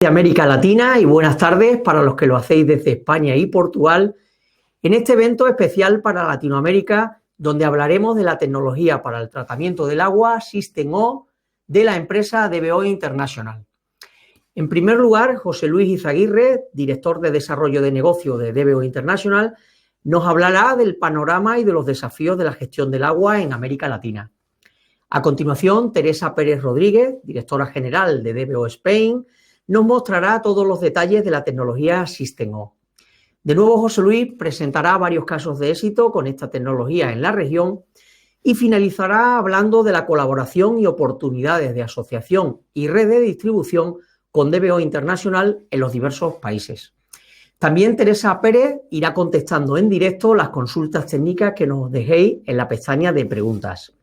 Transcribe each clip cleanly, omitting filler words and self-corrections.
De América Latina y buenas tardes para los que lo hacéis desde España y Portugal en este evento especial para Latinoamérica donde hablaremos de la tecnología para el tratamiento del agua System-O de la empresa DBO International. En primer lugar, José Luis Izaguirre, director de desarrollo de negocio de DBO International, nos hablará del panorama y de los desafíos de la gestión del agua en América Latina. A continuación, Teresa Pérez Rodríguez, directora general de DBO Spain, nos mostrará todos los detalles de la tecnología System-O. De nuevo, José Luis presentará varios casos de éxito con esta tecnología en la región y finalizará hablando de la colaboración y oportunidades de asociación y red de distribución con DBO International en los diversos países. También Teresa Pérez irá contestando en directo las consultas técnicas que nos dejéis en la pestaña de preguntas.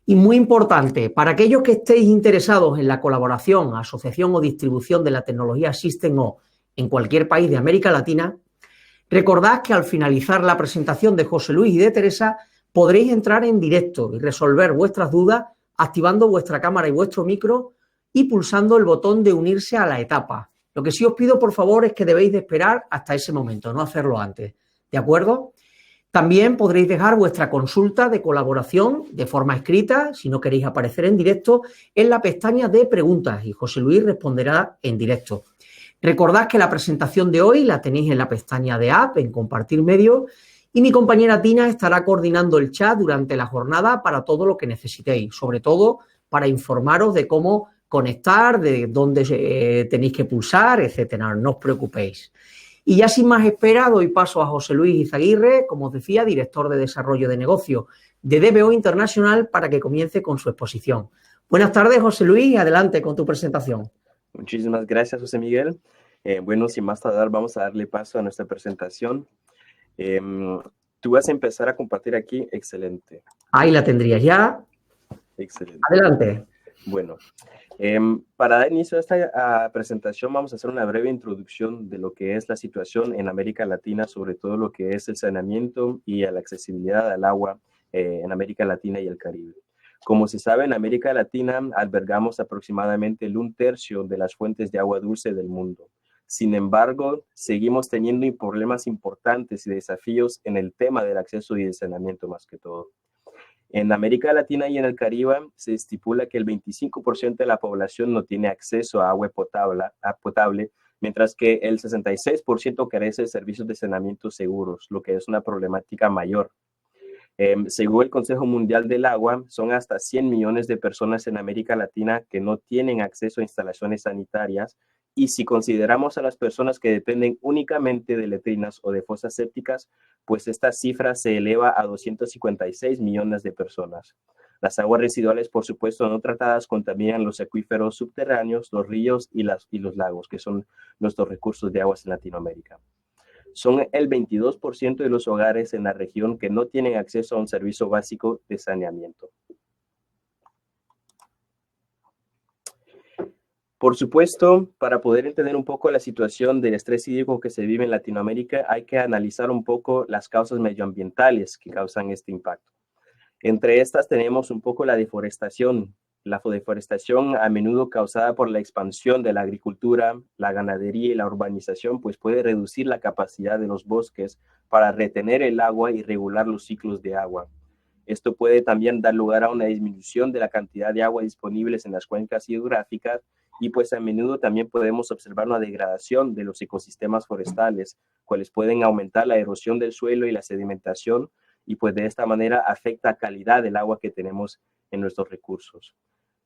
Y muy importante, para aquellos que estéis interesados en la colaboración, asociación o distribución de la tecnología System-O en cualquier país de América Latina, recordad que al finalizar la presentación de José Luis y de Teresa podréis entrar en directo y resolver vuestras dudas activando vuestra cámara y vuestro micro y pulsando el botón de unirse a la etapa. Lo que sí os pido, por favor, es que debéis de esperar hasta ese momento, no hacerlo antes. ¿De acuerdo? También podréis dejar vuestra consulta de colaboración de forma escrita, si no queréis aparecer en directo, en la pestaña de preguntas y José Luis responderá en directo. Recordad que la presentación de hoy la tenéis en la pestaña de App, en Compartir Medio, y mi compañera Tina estará coordinando el chat durante la jornada para todo lo que necesitéis, sobre todo para informaros de cómo conectar, de dónde tenéis que pulsar, etcétera. No os preocupéis. Y ya sin más espera, doy paso a José Luis Izaguirre, como os decía, director de desarrollo de negocio de DBO International, para que comience con su exposición. Buenas tardes, José Luis, adelante con tu presentación. Muchísimas gracias, José Miguel. Bueno, sin más tardar, vamos a darle paso a nuestra presentación. Tú vas a empezar a compartir aquí. Excelente. Ahí la tendrías ya. Excelente. Adelante. Bueno, para dar inicio a esta presentación vamos a hacer una breve introducción de lo que es la situación en América Latina, sobre todo lo que es el saneamiento y la accesibilidad al agua en América Latina y el Caribe. Como se sabe, en América Latina albergamos aproximadamente el 1/3 de las fuentes de agua dulce del mundo. Sin embargo, seguimos teniendo problemas importantes y desafíos en el tema del acceso y el saneamiento más que todo. En América Latina y en el Caribe se estipula que el 25% de la población no tiene acceso a agua potable, mientras que el 66% carece de servicios de saneamiento seguros, lo que es una problemática mayor. Según el Consejo Mundial del Agua, son hasta 100 millones de personas en América Latina que no tienen acceso a instalaciones sanitarias, y si consideramos a las personas que dependen únicamente de letrinas o de fosas sépticas, pues esta cifra se eleva a 256 millones de personas. Las aguas residuales, por supuesto, no tratadas contaminan los acuíferos subterráneos, los ríos y los lagos, que son nuestros recursos de aguas en Latinoamérica. Son el 22% de los hogares en la región que no tienen acceso a un servicio básico de saneamiento. Por supuesto, para poder entender un poco la situación del estrés hídrico que se vive en Latinoamérica, hay que analizar un poco las causas medioambientales que causan este impacto. Entre estas tenemos un poco la deforestación. La deforestación, a menudo causada por la expansión de la agricultura, la ganadería y la urbanización, pues puede reducir la capacidad de los bosques para retener el agua y regular los ciclos de agua. Esto puede también dar lugar a una disminución de la cantidad de agua disponibles en las cuencas hidrográficas, y pues a menudo también podemos observar una degradación de los ecosistemas forestales, cuales pueden aumentar la erosión del suelo y la sedimentación, y pues de esta manera afecta la calidad del agua que tenemos en nuestros recursos.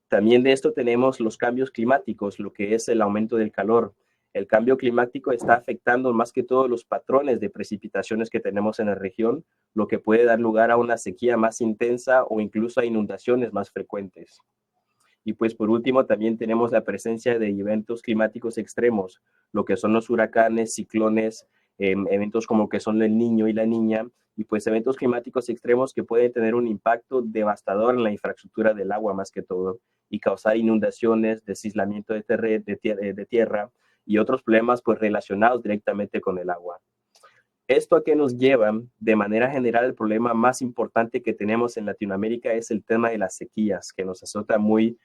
También de esto tenemos los cambios climáticos, lo que es el aumento del calor. El cambio climático está afectando más que todo los patrones de precipitaciones que tenemos en la región, lo que puede dar lugar a una sequía más intensa o incluso a inundaciones más frecuentes. Y pues por último también tenemos la presencia de eventos climáticos extremos, lo que son los huracanes, ciclones, eventos como que son el Niño y la Niña, y pues eventos climáticos extremos que pueden tener un impacto devastador en la infraestructura del agua más que todo, y causar inundaciones, deslizamiento de tierra y otros problemas pues relacionados directamente con el agua. ¿Esto a qué nos lleva? De manera general, el problema más importante que tenemos en Latinoamérica es el tema de las sequías, que nos azota muy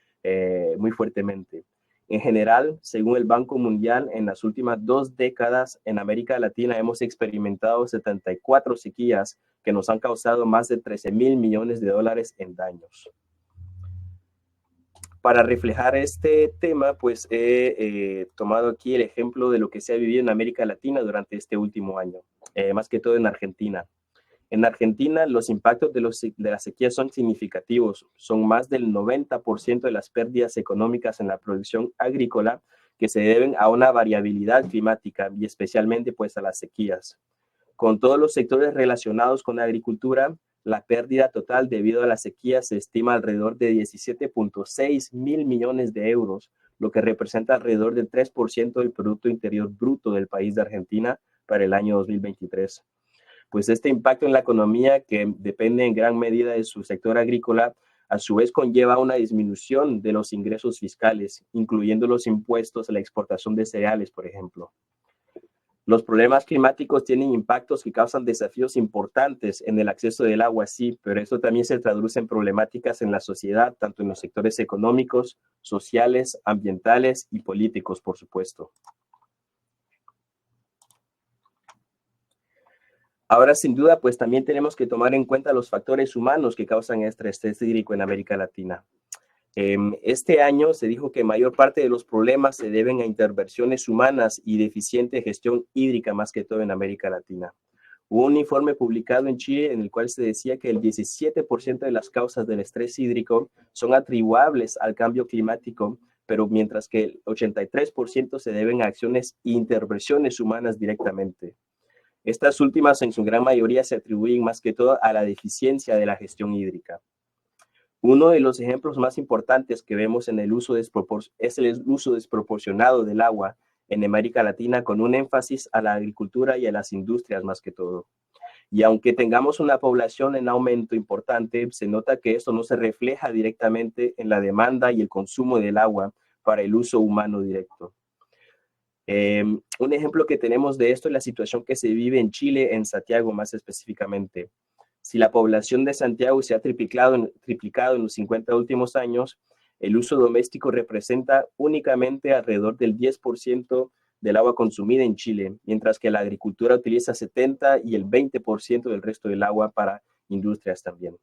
fuertemente. En general, según el Banco Mundial, en las últimas 2 décadas en América Latina hemos experimentado 74 sequías que nos han causado más de 13.000 millones de dólares en daños. Para reflejar este tema, pues he tomado aquí el ejemplo de lo que se ha vivido en América Latina durante este último año, más que todo en Argentina. En Argentina, los impactos de la sequía son significativos. Son más del 90% de las pérdidas económicas en la producción agrícola que se deben a una variabilidad climática y especialmente pues a las sequías. Con todos los sectores relacionados con la agricultura, la pérdida total debido a la sequía se estima alrededor de 17.6 mil millones de euros, lo que representa alrededor del 3% del Producto Interior Bruto del país de Argentina para el año 2023. Pues este impacto en la economía, que depende en gran medida de su sector agrícola, a su vez conlleva una disminución de los ingresos fiscales, incluyendo los impuestos a la exportación de cereales, por ejemplo. Los problemas climáticos tienen impactos que causan desafíos importantes en el acceso del agua, sí, pero esto también se traduce en problemáticas en la sociedad, tanto en los sectores económicos, sociales, ambientales y políticos, por supuesto. Ahora, sin duda, pues también tenemos que tomar en cuenta los factores humanos que causan este estrés hídrico en América Latina. Este año se dijo que mayor parte de los problemas se deben a intervenciones humanas y deficiente gestión hídrica, más que todo en América Latina. Hubo un informe publicado en Chile en el cual se decía que el 17% de las causas del estrés hídrico son atribuables al cambio climático, pero mientras que el 83% se deben a acciones e intervenciones humanas directamente. Estas últimas en su gran mayoría se atribuyen más que todo a la deficiencia de la gestión hídrica. Uno de los ejemplos más importantes que vemos en el uso es el uso desproporcionado del agua en América Latina, con un énfasis a la agricultura y a las industrias más que todo. Y aunque tengamos una población en aumento importante, se nota que esto no se refleja directamente en la demanda y el consumo del agua para el uso humano directo. Un ejemplo que tenemos de esto es la situación que se vive en Chile, en Santiago más específicamente. Si la población de Santiago se ha triplicado en los 50 últimos años, el uso doméstico representa únicamente alrededor del 10% del agua consumida en Chile, mientras que la agricultura utiliza 70% y el 20% del resto del agua para industrias también.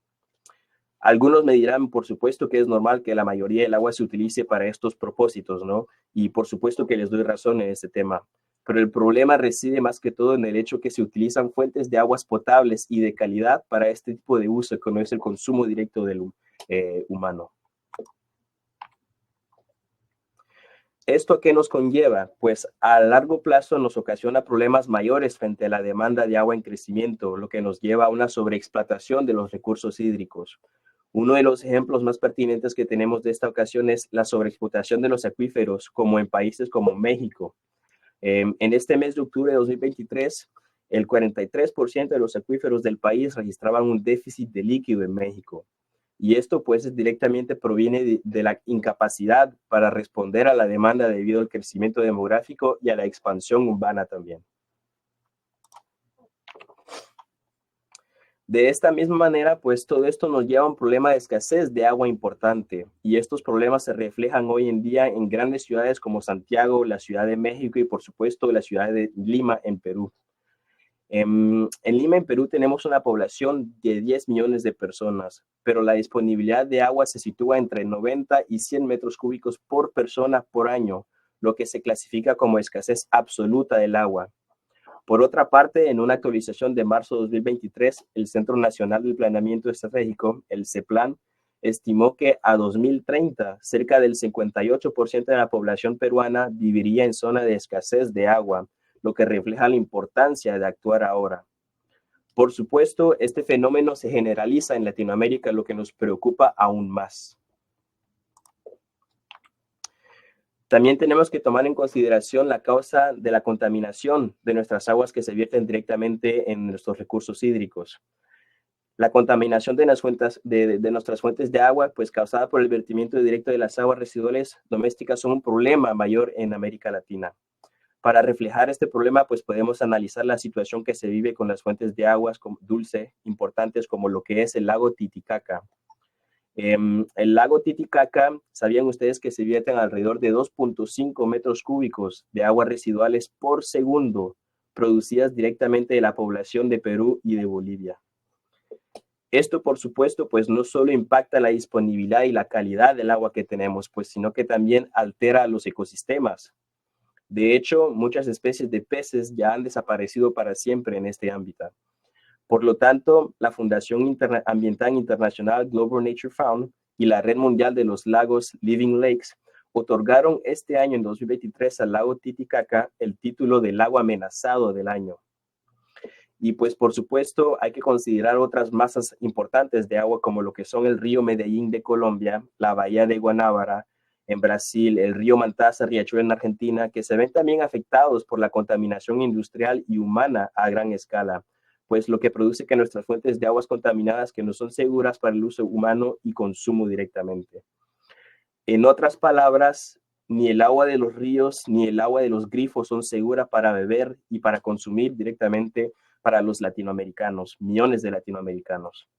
Algunos me dirán, por supuesto, que es normal que la mayoría del agua se utilice para estos propósitos, ¿no? Y por supuesto que les doy razón en este tema. Pero el problema reside más que todo en el hecho que se utilizan fuentes de aguas potables y de calidad para este tipo de uso, que no es el consumo directo del humano. ¿Esto qué nos conlleva? Pues a largo plazo nos ocasiona problemas mayores frente a la demanda de agua en crecimiento, lo que nos lleva a una sobreexplotación de los recursos hídricos. Uno de los ejemplos más pertinentes que tenemos de esta ocasión es la sobreexplotación de los acuíferos, como en países como México. En este mes de octubre de 2023, el 43% de los acuíferos del país registraban un déficit de líquido en México. Y esto pues directamente proviene de la incapacidad para responder a la demanda debido al crecimiento demográfico y a la expansión urbana también. De esta misma manera, pues todo esto nos lleva a un problema de escasez de agua importante, y estos problemas se reflejan hoy en día en grandes ciudades como Santiago, la Ciudad de México y por supuesto la ciudad de Lima en Perú. En Lima, en Perú, tenemos una población de 10 millones de personas, pero la disponibilidad de agua se sitúa entre 90 y 100 metros cúbicos por persona por año, lo que se clasifica como escasez absoluta del agua. Por otra parte, en una actualización de marzo de 2023, el Centro Nacional del Planeamiento Estratégico, el CEPLAN, estimó que a 2030 cerca del 58% de la población peruana viviría en zona de escasez de agua, lo que refleja la importancia de actuar ahora. Por supuesto, este fenómeno se generaliza en Latinoamérica, lo que nos preocupa aún más. También tenemos que tomar en consideración la causa de la contaminación de nuestras aguas que se vierten directamente en nuestros recursos hídricos. La contaminación de nuestras fuentes de agua, pues causada por el vertimiento directo de las aguas residuales domésticas, son un problema mayor en América Latina. Para reflejar este problema, pues podemos analizar la situación que se vive con las fuentes de aguas dulce importantes como lo que es el lago Titicaca. El lago Titicaca, ¿sabían ustedes que se vierten alrededor de 2.5 metros cúbicos de aguas residuales por segundo, producidas directamente de la población de Perú y de Bolivia? Esto, por supuesto, pues no solo impacta la disponibilidad y la calidad del agua que tenemos, pues, sino que también altera los ecosistemas. De hecho, muchas especies de peces ya han desaparecido para siempre en este ámbito. Por lo tanto, la Fundación Ambiental Internacional Global Nature Fund y la Red Mundial de los Lagos Living Lakes otorgaron este año, en 2023, al lago Titicaca el título de lago amenazado del año. Y pues, por supuesto, hay que considerar otras masas importantes de agua como lo que son el río Medellín de Colombia, la bahía de Guanábara en Brasil, el río Mantaza, Riachuelo en Argentina, que se ven también afectados por la contaminación industrial y humana a gran escala, pues lo que produce que nuestras fuentes de aguas contaminadas que no son seguras para el uso humano y consumo directamente. En otras palabras, ni el agua de los ríos ni el agua de los grifos son seguras para beber y para consumir directamente para los latinoamericanos, millones de latinoamericanos.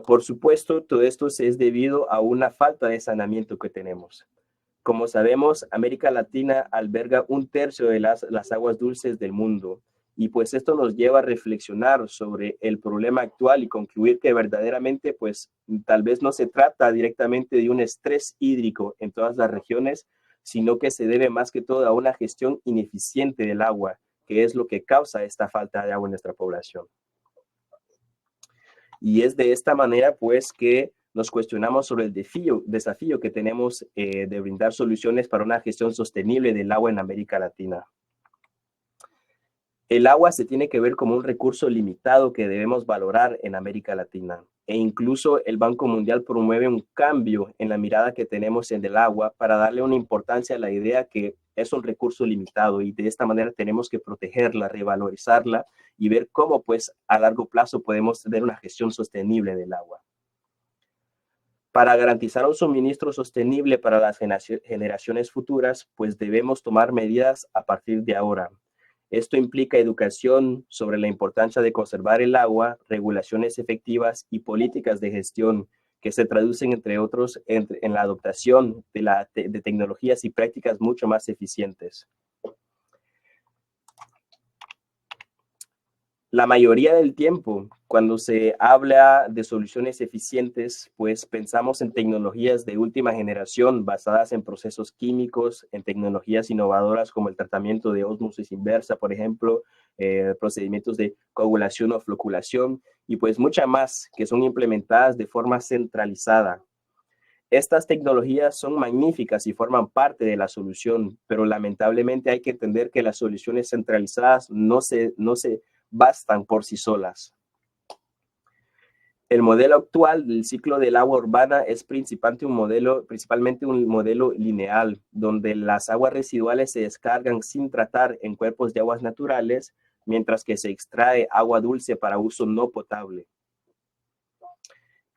Por supuesto, todo esto es debido a una falta de saneamiento que tenemos. Como sabemos, América Latina alberga 1/3 de las aguas dulces del mundo, y pues esto nos lleva a reflexionar sobre el problema actual y concluir que verdaderamente pues tal vez no se trata directamente de un estrés hídrico en todas las regiones, sino que se debe más que todo a una gestión ineficiente del agua, que es lo que causa esta falta de agua en nuestra población. Y es de esta manera pues que nos cuestionamos sobre el desafío que tenemos de brindar soluciones para una gestión sostenible del agua en América Latina. El agua se tiene que ver como un recurso limitado que debemos valorar en América Latina. E incluso el Banco Mundial promueve un cambio en la mirada que tenemos en el agua para darle una importancia a la idea que es un recurso limitado y de esta manera tenemos que protegerla, revalorizarla y ver cómo pues a largo plazo podemos tener una gestión sostenible del agua. Para garantizar un suministro sostenible para las generaciones futuras, pues debemos tomar medidas a partir de ahora. Esto implica educación sobre la importancia de conservar el agua, regulaciones efectivas y políticas de gestión que se traducen, entre otros, en la adoptación de tecnologías y prácticas mucho más eficientes. La mayoría del tiempo, cuando se habla de soluciones eficientes, pues pensamos en tecnologías de última generación basadas en procesos químicos, en tecnologías innovadoras como el tratamiento de ósmosis inversa, por ejemplo, procedimientos de coagulación o floculación, y pues muchas más que son implementadas de forma centralizada. Estas tecnologías son magníficas y forman parte de la solución, pero lamentablemente hay que entender que las soluciones centralizadas no se bastan por sí solas. El modelo actual del ciclo del agua urbana es principalmente un modelo lineal, donde las aguas residuales se descargan sin tratar en cuerpos de aguas naturales, mientras que se extrae agua dulce para uso no potable.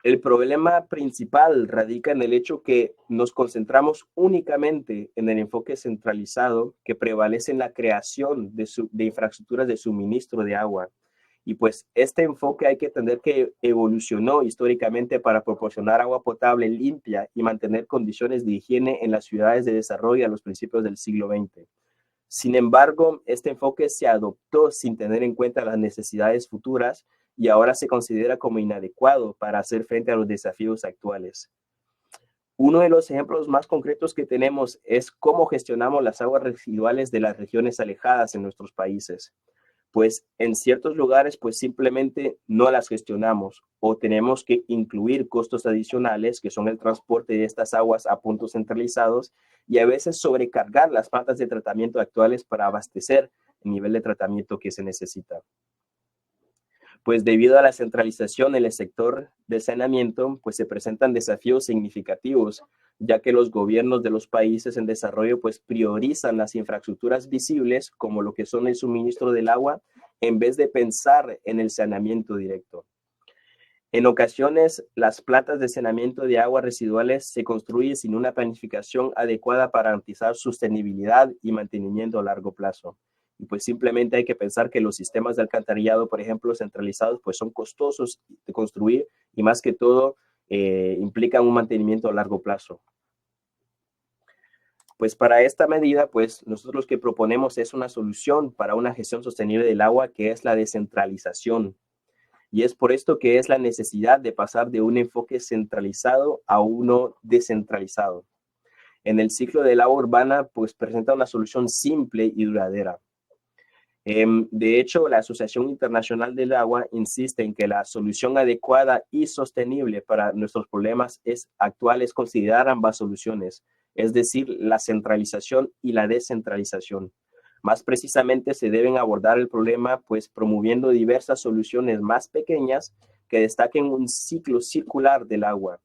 El problema principal radica en el hecho que nos concentramos únicamente en el enfoque centralizado que prevalece en la creación de infraestructuras de suministro de agua. Y pues este enfoque hay que entender que evolucionó históricamente para proporcionar agua potable limpia y mantener condiciones de higiene en las ciudades de desarrollo a los principios del siglo XX. Sin embargo, este enfoque se adoptó sin tener en cuenta las necesidades futuras y ahora se considera como inadecuado para hacer frente a los desafíos actuales. Uno de los ejemplos más concretos que tenemos es cómo gestionamos las aguas residuales de las regiones alejadas en nuestros países. Pues en ciertos lugares pues simplemente no las gestionamos o tenemos que incluir costos adicionales que son el transporte de estas aguas a puntos centralizados y a veces sobrecargar las plantas de tratamiento actuales para abastecer el nivel de tratamiento que se necesita. Pues debido a la centralización en el sector de saneamiento, pues se presentan desafíos significativos, ya que los gobiernos de los países en desarrollo pues priorizan las infraestructuras visibles como lo que son el suministro del agua en vez de pensar en el saneamiento directo. En ocasiones, las plantas de saneamiento de aguas residuales se construyen sin una planificación adecuada para garantizar sostenibilidad y mantenimiento a largo plazo. Y pues simplemente hay que pensar que los sistemas de alcantarillado, por ejemplo, centralizados, pues son costosos de construir y más que todo implican un mantenimiento a largo plazo. Pues para esta medida, pues nosotros lo que proponemos es una solución para una gestión sostenible del agua, que es la descentralización. Y es por esto que es la necesidad de pasar de un enfoque centralizado a uno descentralizado. En el ciclo del agua urbana, pues presenta una solución simple y duradera. De hecho, la Asociación Internacional del Agua insiste en que la solución adecuada y sostenible para nuestros problemas actuales considerar ambas soluciones, es decir, la centralización y la descentralización. Más precisamente, se deben abordar el problema pues promoviendo diversas soluciones más pequeñas que destaquen un ciclo circular del agua.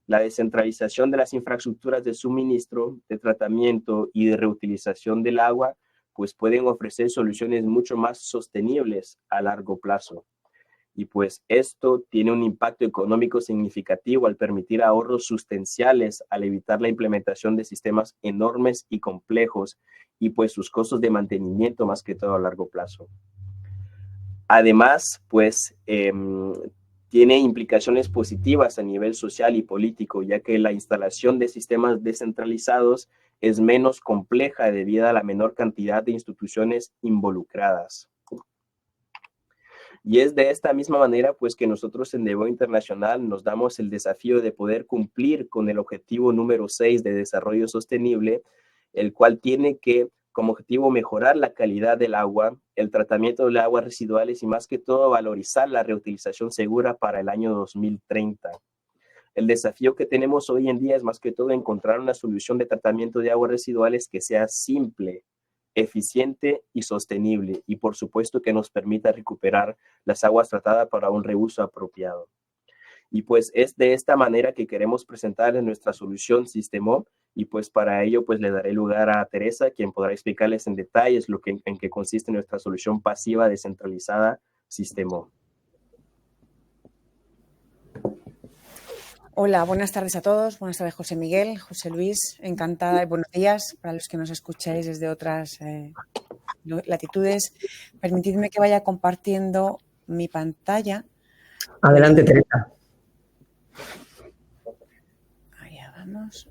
La descentralización de las infraestructuras de suministro, de tratamiento y de reutilización del agua pues pueden ofrecer soluciones mucho más sostenibles a largo plazo. Y pues esto tiene un impacto económico significativo al permitir ahorros sustanciales, al evitar la implementación de sistemas enormes y complejos y pues sus costos de mantenimiento más que todo a largo plazo. Además, pues tiene implicaciones positivas a nivel social y político, ya que la instalación de sistemas descentralizados es menos compleja debido a la menor cantidad de instituciones involucradas. Y es de esta misma manera pues que nosotros en Devo Internacional nos damos el desafío de poder cumplir con el objetivo número 6 de desarrollo sostenible, el cual tiene que como objetivo mejorar la calidad del agua, el tratamiento de aguas residuales y más que todo valorizar la reutilización segura para el año 2030. El desafío que tenemos hoy en día es más que todo encontrar una solución de tratamiento de aguas residuales que sea simple, eficiente y sostenible, y por supuesto que nos permita recuperar las aguas tratadas para un reuso apropiado. Y pues es de esta manera que queremos presentarles nuestra solución Sistemo, y pues para ello pues le daré lugar a Teresa, quien podrá explicarles en detalles en qué consiste nuestra solución pasiva descentralizada Sistemo. Hola, buenas tardes a todos. Buenas tardes, José Miguel, José Luis. Encantada y buenos días para los que nos escucháis desde otras latitudes. Permitidme que vaya compartiendo mi pantalla. Adelante, Teresa. Allá vamos.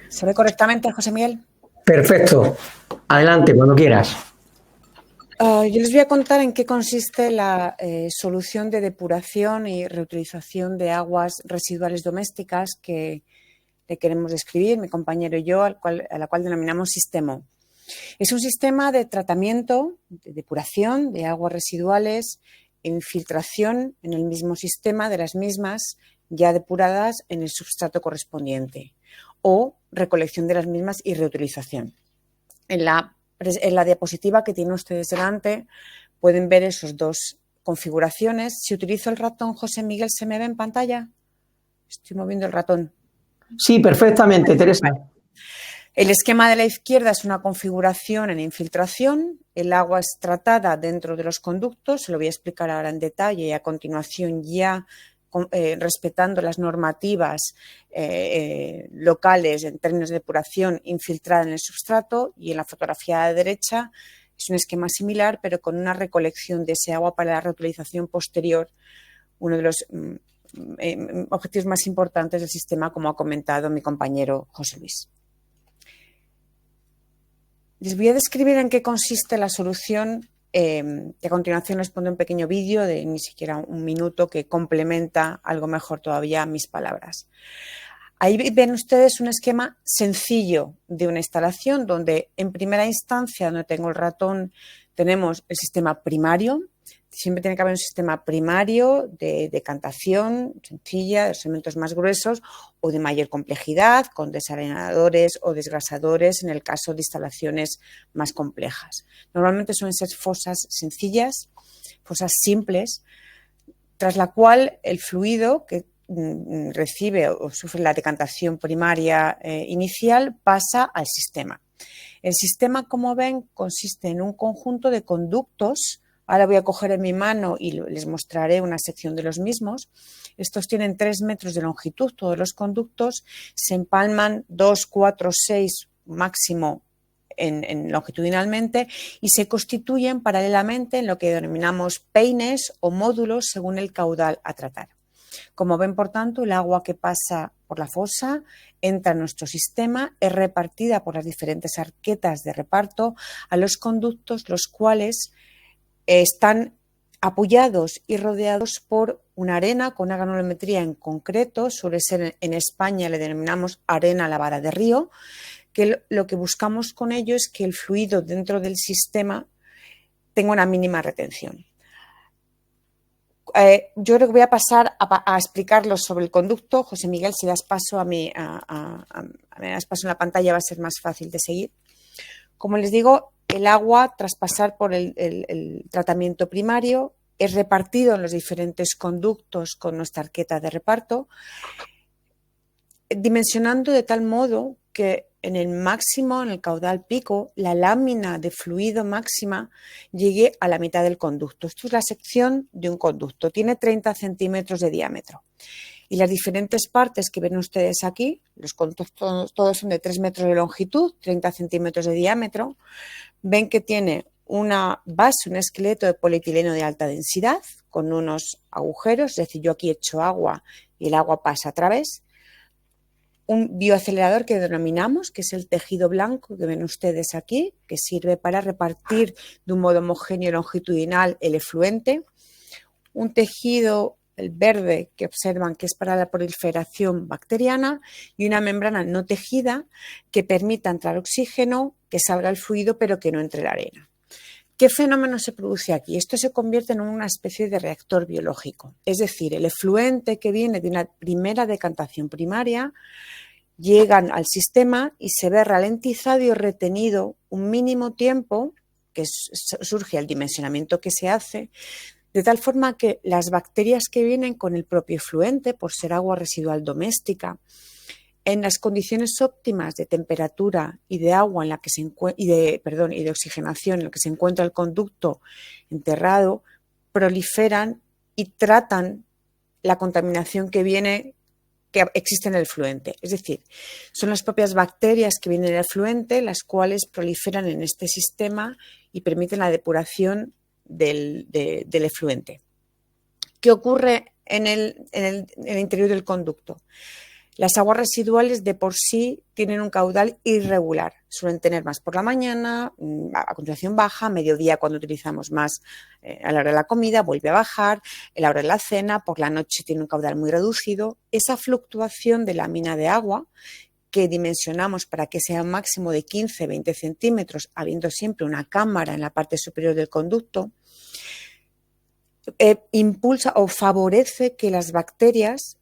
¿Se ve correctamente, José Miguel? Perfecto. Adelante, cuando quieras. Yo les voy a contar en qué consiste la solución de depuración y reutilización de aguas residuales domésticas que le queremos describir, mi compañero y yo, a la cual denominamos Sistemo. Es un sistema de tratamiento, de depuración de aguas residuales e infiltración en el mismo sistema de las mismas ya depuradas en el substrato correspondiente o recolección de las mismas y reutilización. En la diapositiva que tienen ustedes delante pueden ver esas dos configuraciones. Si utilizo el ratón, José Miguel, ¿se me ve en pantalla? Estoy moviendo el ratón. Sí, perfectamente, Teresa. El esquema de la izquierda es una configuración en infiltración. El agua es tratada dentro de los conductos. Se lo voy a explicar ahora en detalle y a continuación ya respetando las normativas locales en términos de depuración infiltrada en el substrato, y en la fotografía a la derecha es un esquema similar pero con una recolección de ese agua para la reutilización posterior, uno de los objetivos más importantes del sistema, como ha comentado mi compañero José Luis. Les voy a describir en qué consiste la solución. Y a continuación les pondré un pequeño vídeo de ni siquiera un minuto que complementa algo mejor todavía mis palabras. Ahí ven ustedes un esquema sencillo de una instalación donde en primera instancia, donde tengo el ratón, tenemos el sistema primario. Siempre tiene que haber un sistema primario de decantación sencilla, de los elementos más gruesos o de mayor complejidad, con desarenadores o desgrasadores en el caso de instalaciones más complejas. Normalmente suelen ser fosas sencillas, fosas simples, tras la cual el fluido que recibe o sufre la decantación primaria inicial pasa al sistema. El sistema, como ven, consiste en un conjunto de conductos. Ahora voy a coger en mi mano y les mostraré una sección de los mismos. Estos tienen 3 metros de longitud, todos los conductos. Se empalman 2, 4, 6 máximo longitudinalmente y se constituyen paralelamente en lo que denominamos peines o módulos según el caudal a tratar. Como ven, por tanto, el agua que pasa por la fosa entra en nuestro sistema, es repartida por las diferentes arquetas de reparto a los conductos, los cuales están apoyados y rodeados por una arena con una granulometría en concreto, suele ser en España, le denominamos arena lavada de río, que lo que buscamos con ello es que el fluido dentro del sistema tenga una mínima retención. Yo creo que voy a pasar a explicarlo sobre el conducto. José Miguel, si das paso me das paso en la pantalla, va a ser más fácil de seguir. Como les digo, el agua, tras pasar por el tratamiento primario, es repartido en los diferentes conductos con nuestra arqueta de reparto, dimensionando de tal modo que en el máximo, en el caudal pico, la lámina de fluido máxima llegue a la mitad del conducto. Esto es la sección de un conducto, tiene 30 centímetros de diámetro. Y las diferentes partes que ven ustedes aquí, los conductos todos son de 3 metros de longitud, 30 centímetros de diámetro, ven que tiene una base, un esqueleto de polietileno de alta densidad con unos agujeros, es decir, yo aquí echo agua y el agua pasa a través. Un bioacelerador que denominamos, que es el tejido blanco que ven ustedes aquí, que sirve para repartir de un modo homogéneo longitudinal el efluente. Un tejido, el verde, que observan que es para la proliferación bacteriana, y una membrana no tejida que permita entrar oxígeno, que salga el fluido, pero que no entre la arena. ¿Qué fenómeno se produce aquí? Esto se convierte en una especie de reactor biológico. Es decir, el efluente que viene de una primera decantación primaria llegan al sistema y se ve ralentizado y retenido un mínimo tiempo, que surge el dimensionamiento que se hace, de tal forma que las bacterias que vienen con el propio efluente, por ser agua residual doméstica, en las condiciones óptimas de temperatura y de agua en la que y de oxigenación en la que se encuentra el conducto enterrado, proliferan y tratan la contaminación que existe en el efluente. Es decir, son las propias bacterias que vienen del efluente las cuales proliferan en este sistema y permiten la depuración del efluente. ¿Qué ocurre en el interior del conducto? Las aguas residuales de por sí tienen un caudal irregular. Suelen tener más por la mañana, a continuación baja, a mediodía cuando utilizamos más a la hora de la comida, vuelve a bajar, a la hora de la cena, por la noche tiene un caudal muy reducido. Esa fluctuación de la mina de agua que dimensionamos para que sea un máximo de 15-20 centímetros, habiendo siempre una cámara en la parte superior del conducto, impulsa o favorece que las bacterias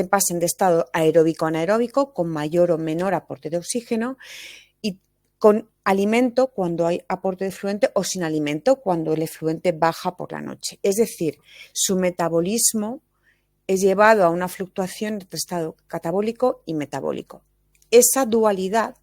pasen de estado aeróbico a anaeróbico con mayor o menor aporte de oxígeno y con alimento cuando hay aporte de efluente o sin alimento cuando el efluente baja por la noche. Es decir, su metabolismo es llevado a una fluctuación entre estado catabólico y metabólico. Esa dualidad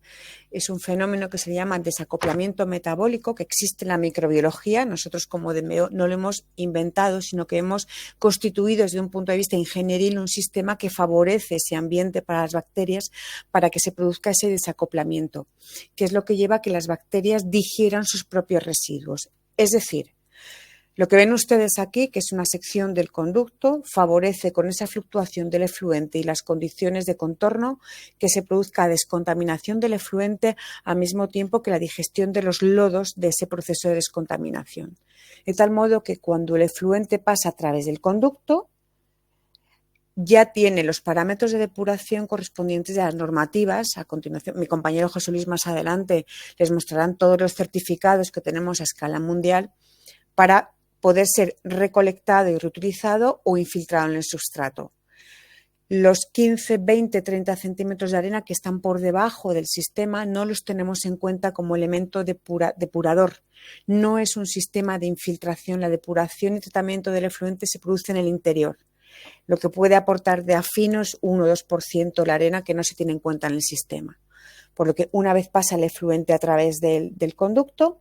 es un fenómeno que se llama desacoplamiento metabólico, que existe en la microbiología. Nosotros como DMO no lo hemos inventado, sino que hemos constituido desde un punto de vista ingenieril un sistema que favorece ese ambiente para las bacterias para que se produzca ese desacoplamiento, que es lo que lleva a que las bacterias digieran sus propios residuos. Es decir, lo que ven ustedes aquí, que es una sección del conducto, favorece con esa fluctuación del efluente y las condiciones de contorno que se produzca descontaminación del efluente al mismo tiempo que la digestión de los lodos de ese proceso de descontaminación. De tal modo que cuando el efluente pasa a través del conducto, ya tiene los parámetros de depuración correspondientes a las normativas. A continuación, mi compañero José Luis más adelante les mostrarán todos los certificados que tenemos a escala mundial para poder ser recolectado y reutilizado o infiltrado en el sustrato. Los 15, 20, 30 centímetros de arena que están por debajo del sistema no los tenemos en cuenta como elemento depurador. No es un sistema de infiltración. La depuración y tratamiento del efluente se produce en el interior. Lo que puede aportar de afino es 1 o 2% la arena que no se tiene en cuenta en el sistema. Por lo que una vez pasa el efluente a través del conducto,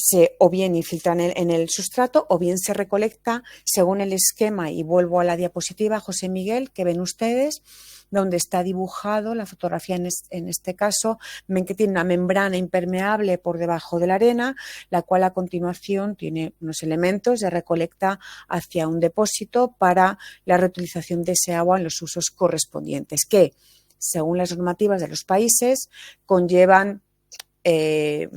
se o bien infiltra en el sustrato o bien se recolecta según el esquema, y vuelvo a la diapositiva, José Miguel, que ven ustedes, donde está dibujado la fotografía en este caso. Ven que tiene una membrana impermeable por debajo de la arena, la cual a continuación tiene unos elementos de recolecta hacia un depósito para la reutilización de ese agua en los usos correspondientes, que según las normativas de los países conllevan la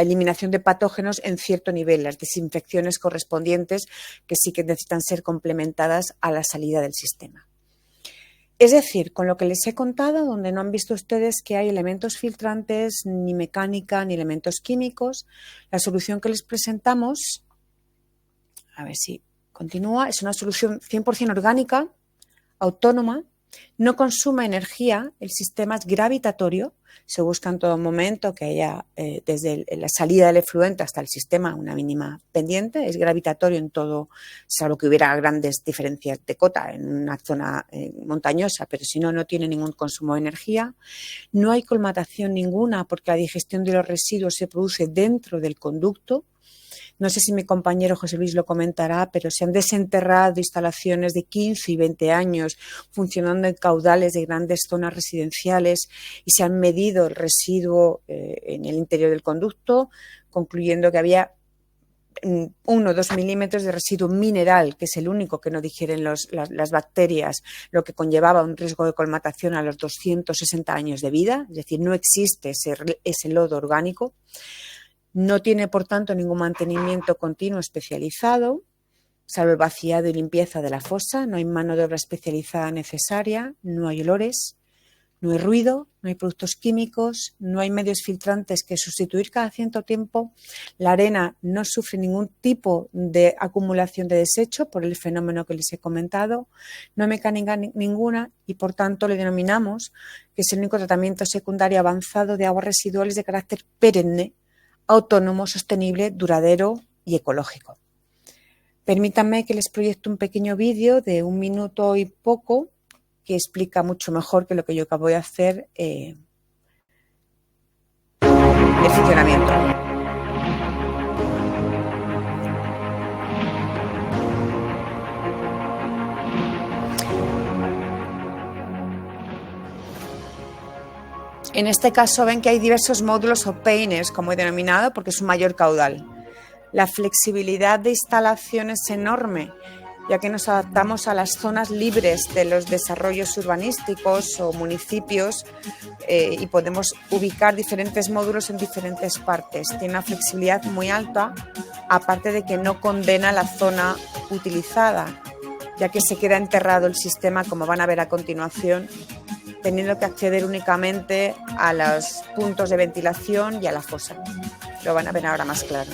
eliminación de patógenos en cierto nivel, las desinfecciones correspondientes que sí que necesitan ser complementadas a la salida del sistema. Es decir, con lo que les he contado, donde no han visto ustedes que hay elementos filtrantes, ni mecánica, ni elementos químicos, la solución que les presentamos, a ver si continúa, es una solución 100% orgánica, autónoma, no consume energía, el sistema es gravitatorio, se busca en todo momento que haya desde la salida del efluente hasta el sistema una mínima pendiente, es gravitatorio en todo, salvo que hubiera grandes diferencias de cota en una zona montañosa, pero si no, no tiene ningún consumo de energía. No hay colmatación ninguna porque la digestión de los residuos se produce dentro del conducto. No sé si mi compañero José Luis lo comentará, pero se han desenterrado instalaciones de 15 y 20 años funcionando en caudales de grandes zonas residenciales y se han medido el residuo en el interior del conducto, concluyendo que había 1 o 2 milímetros de residuo mineral, que es el único que no digieren las bacterias, lo que conllevaba un riesgo de colmatación a los 260 años de vida, es decir, no existe ese lodo orgánico. No tiene, por tanto, ningún mantenimiento continuo especializado, salvo el vaciado y limpieza de la fosa. No hay mano de obra especializada necesaria, no hay olores, no hay ruido, no hay productos químicos, no hay medios filtrantes que sustituir cada cierto tiempo. La arena no sufre ningún tipo de acumulación de desecho por el fenómeno que les he comentado. No hay mecánica ninguna y, por tanto, le denominamos que es el único tratamiento secundario avanzado de aguas residuales de carácter perenne, autónomo, sostenible, duradero y ecológico. Permítanme que les proyecte un pequeño vídeo de 1 minuto y poco que explica mucho mejor que lo que yo acabo de hacer el funcionamiento. En este caso ven que hay diversos módulos o peines, como he denominado, porque es un mayor caudal. La flexibilidad de instalación es enorme, ya que nos adaptamos a las zonas libres de los desarrollos urbanísticos o municipios y podemos ubicar diferentes módulos en diferentes partes. Tiene una flexibilidad muy alta, aparte de que no condena la zona utilizada, ya que se queda enterrado el sistema, como van a ver a continuación, teniendo que acceder únicamente a los puntos de ventilación y a la fosa. Lo van a ver ahora más claro.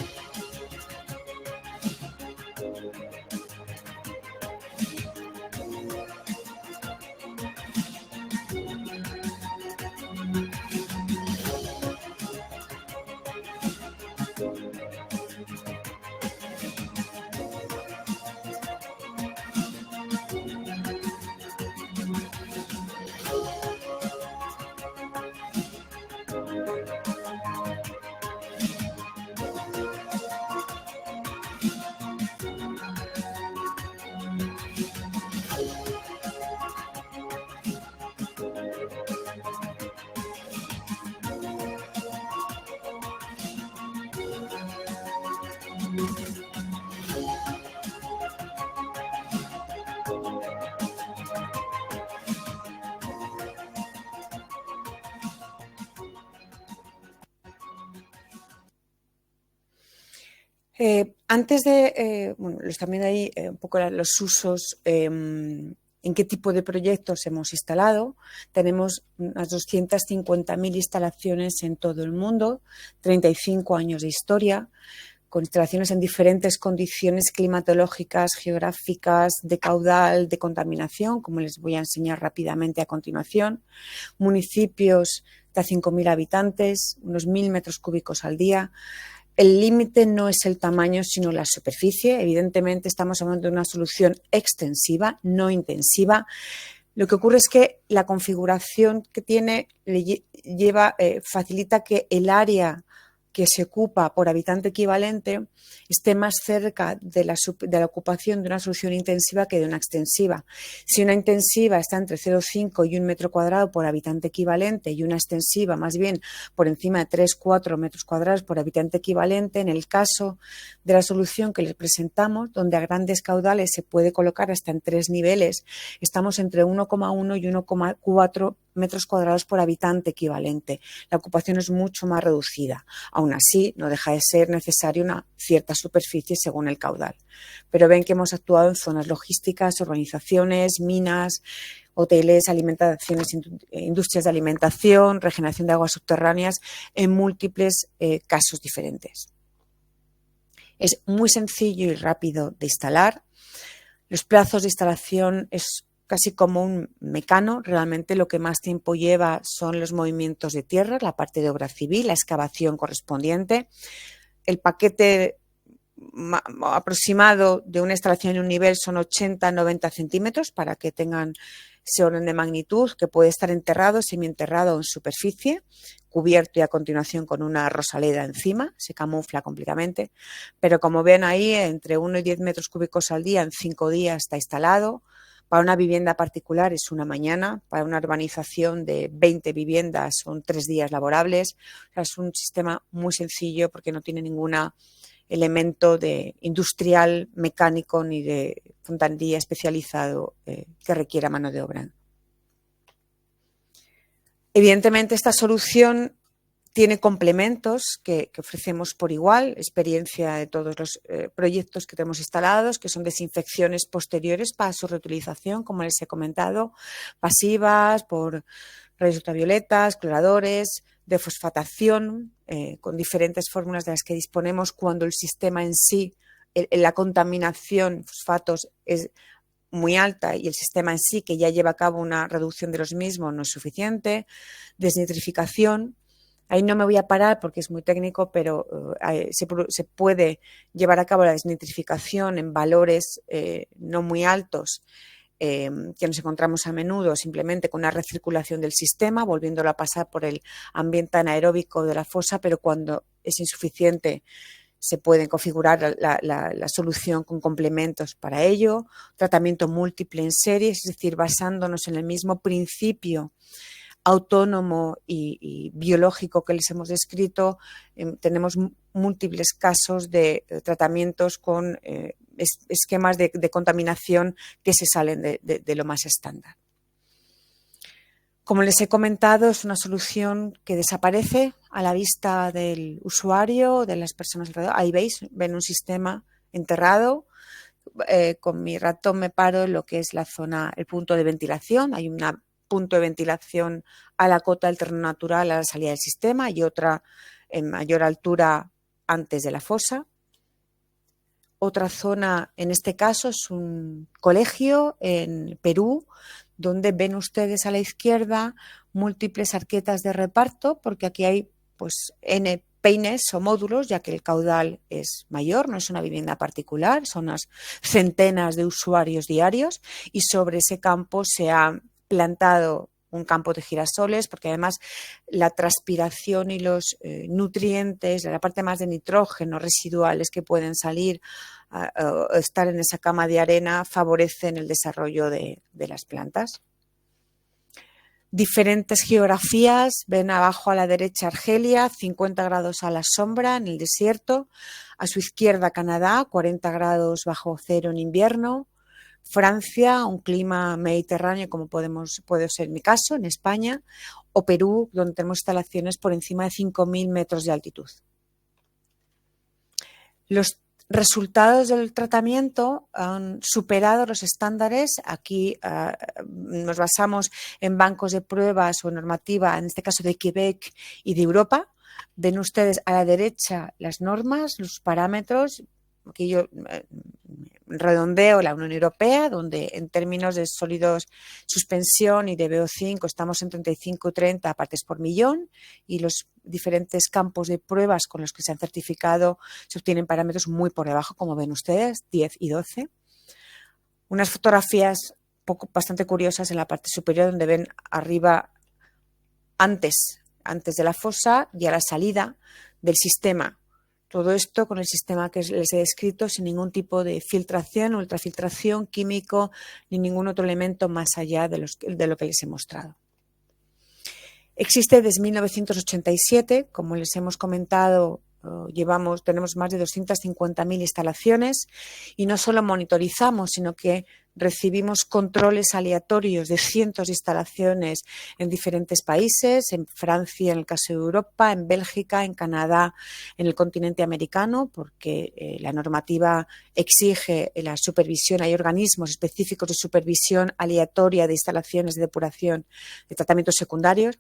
Antes de, también hay un poco los usos, en qué tipo de proyectos hemos instalado. Tenemos unas 250.000 instalaciones en todo el mundo, 35 años de historia, con instalaciones en diferentes condiciones climatológicas, geográficas, de caudal, de contaminación, como les voy a enseñar rápidamente a continuación. Municipios de 5.000 habitantes, unos 1.000 metros cúbicos al día. El límite no es el tamaño, sino la superficie. Evidentemente, estamos hablando de una solución extensiva, no intensiva. Lo que ocurre es que la configuración que tiene facilita que el área que se ocupa por habitante equivalente esté más cerca de la ocupación de una solución intensiva que de una extensiva. Si una intensiva está entre 0,5 y 1 metro cuadrado por habitante equivalente y una extensiva más bien por encima de 3-4 metros cuadrados por habitante equivalente, en el caso de la solución que les presentamos, donde a grandes caudales se puede colocar hasta en 3 niveles, estamos entre 1,1 y 1,4 metros cuadrados por habitante equivalente. La ocupación es mucho más reducida. Aún así, no deja de ser necesaria una cierta superficie según el caudal. Pero ven que hemos actuado en zonas logísticas, urbanizaciones, minas, hoteles, industrias de alimentación, regeneración de aguas subterráneas, en múltiples casos diferentes. Es muy sencillo y rápido de instalar. Los plazos de instalación es casi como un mecano. Realmente lo que más tiempo lleva son los movimientos de tierra, la parte de obra civil, la excavación correspondiente. El paquete aproximado de una instalación en un nivel son 80-90 centímetros para que tengan ese orden de magnitud, que puede estar enterrado, semienterrado en superficie, cubierto y a continuación con una rosaleda encima, se camufla completamente. Pero como ven ahí, entre 1 y 10 metros cúbicos al día en 5 días está instalado. Para una vivienda particular es una mañana, para una urbanización de 20 viviendas son 3 días laborables. O sea, es un sistema muy sencillo porque no tiene ningún elemento de industrial, mecánico ni de fontanería especializado que requiera mano de obra. Evidentemente, esta solución tiene complementos que ofrecemos por igual, experiencia de todos los proyectos que tenemos instalados, que son desinfecciones posteriores para su reutilización, como les he comentado, pasivas, por rayos ultravioletas, cloradores, de fosfatación, con diferentes fórmulas de las que disponemos cuando el sistema en sí, la contaminación, fosfatos, es muy alta y el sistema en sí, que ya lleva a cabo una reducción de los mismos, no es suficiente. Desnitrificación. Ahí no me voy a parar porque es muy técnico, pero se puede llevar a cabo la desnitrificación en valores no muy altos que nos encontramos a menudo simplemente con una recirculación del sistema, volviéndolo a pasar por el ambiente anaeróbico de la fosa, pero cuando es insuficiente se puede configurar la solución con complementos para ello. Tratamiento múltiple en serie, es decir, basándonos en el mismo principio autónomo y biológico que les hemos descrito, tenemos múltiples casos de tratamientos con esquemas de contaminación que se salen de lo más estándar. Como les he comentado, es una solución que desaparece a la vista del usuario, de las personas alrededor. Ahí veis, ven un sistema enterrado. Con mi ratón me paro en lo que es la zona, el punto de ventilación. Hay un punto de ventilación a la cota del terreno natural a la salida del sistema y otra en mayor altura antes de la fosa. Otra zona, en este caso, es un colegio en Perú, donde ven ustedes a la izquierda múltiples arquetas de reparto, porque aquí hay pues N peines o módulos, ya que el caudal es mayor, no es una vivienda particular, son unas centenas de usuarios diarios y sobre ese campo se ha plantado un campo de girasoles, porque además la transpiración y los nutrientes, la parte más de nitrógeno residuales que pueden salir a estar en esa cama de arena, favorecen el desarrollo de las plantas. Diferentes geografías, ven abajo a la derecha Argelia, 50 grados a la sombra en el desierto, a su izquierda Canadá, 40 grados bajo cero en invierno, Francia, un clima mediterráneo como puede ser mi caso, en España, o Perú, donde tenemos instalaciones por encima de 5.000 metros de altitud. Los resultados del tratamiento han superado los estándares. Aquí nos basamos en bancos de pruebas o normativa, en este caso de Quebec y de Europa. Ven ustedes a la derecha las normas, los parámetros. Aquí yo redondeo la Unión Europea, donde en términos de sólidos suspensión y de VO5 estamos en 35 y 30 partes por millón, y los diferentes campos de pruebas con los que se han certificado se obtienen parámetros muy por debajo, como ven ustedes, 10 y 12. Unas fotografías bastante curiosas en la parte superior, donde ven arriba antes antes de la fosa y a la salida del sistema. Todo esto con el sistema que les he descrito, sin ningún tipo de filtración, ultrafiltración, químico, ni ningún otro elemento más allá de lo que les he mostrado. Existe desde 1987, como les hemos comentado, tenemos más de 250.000 instalaciones y no solo monitorizamos, sino que recibimos controles aleatorios de cientos de instalaciones en diferentes países, en Francia, en el caso de Europa, en Bélgica, en Canadá, en el continente americano, porque la normativa exige la supervisión, hay organismos específicos de supervisión aleatoria de instalaciones de depuración de tratamientos secundarios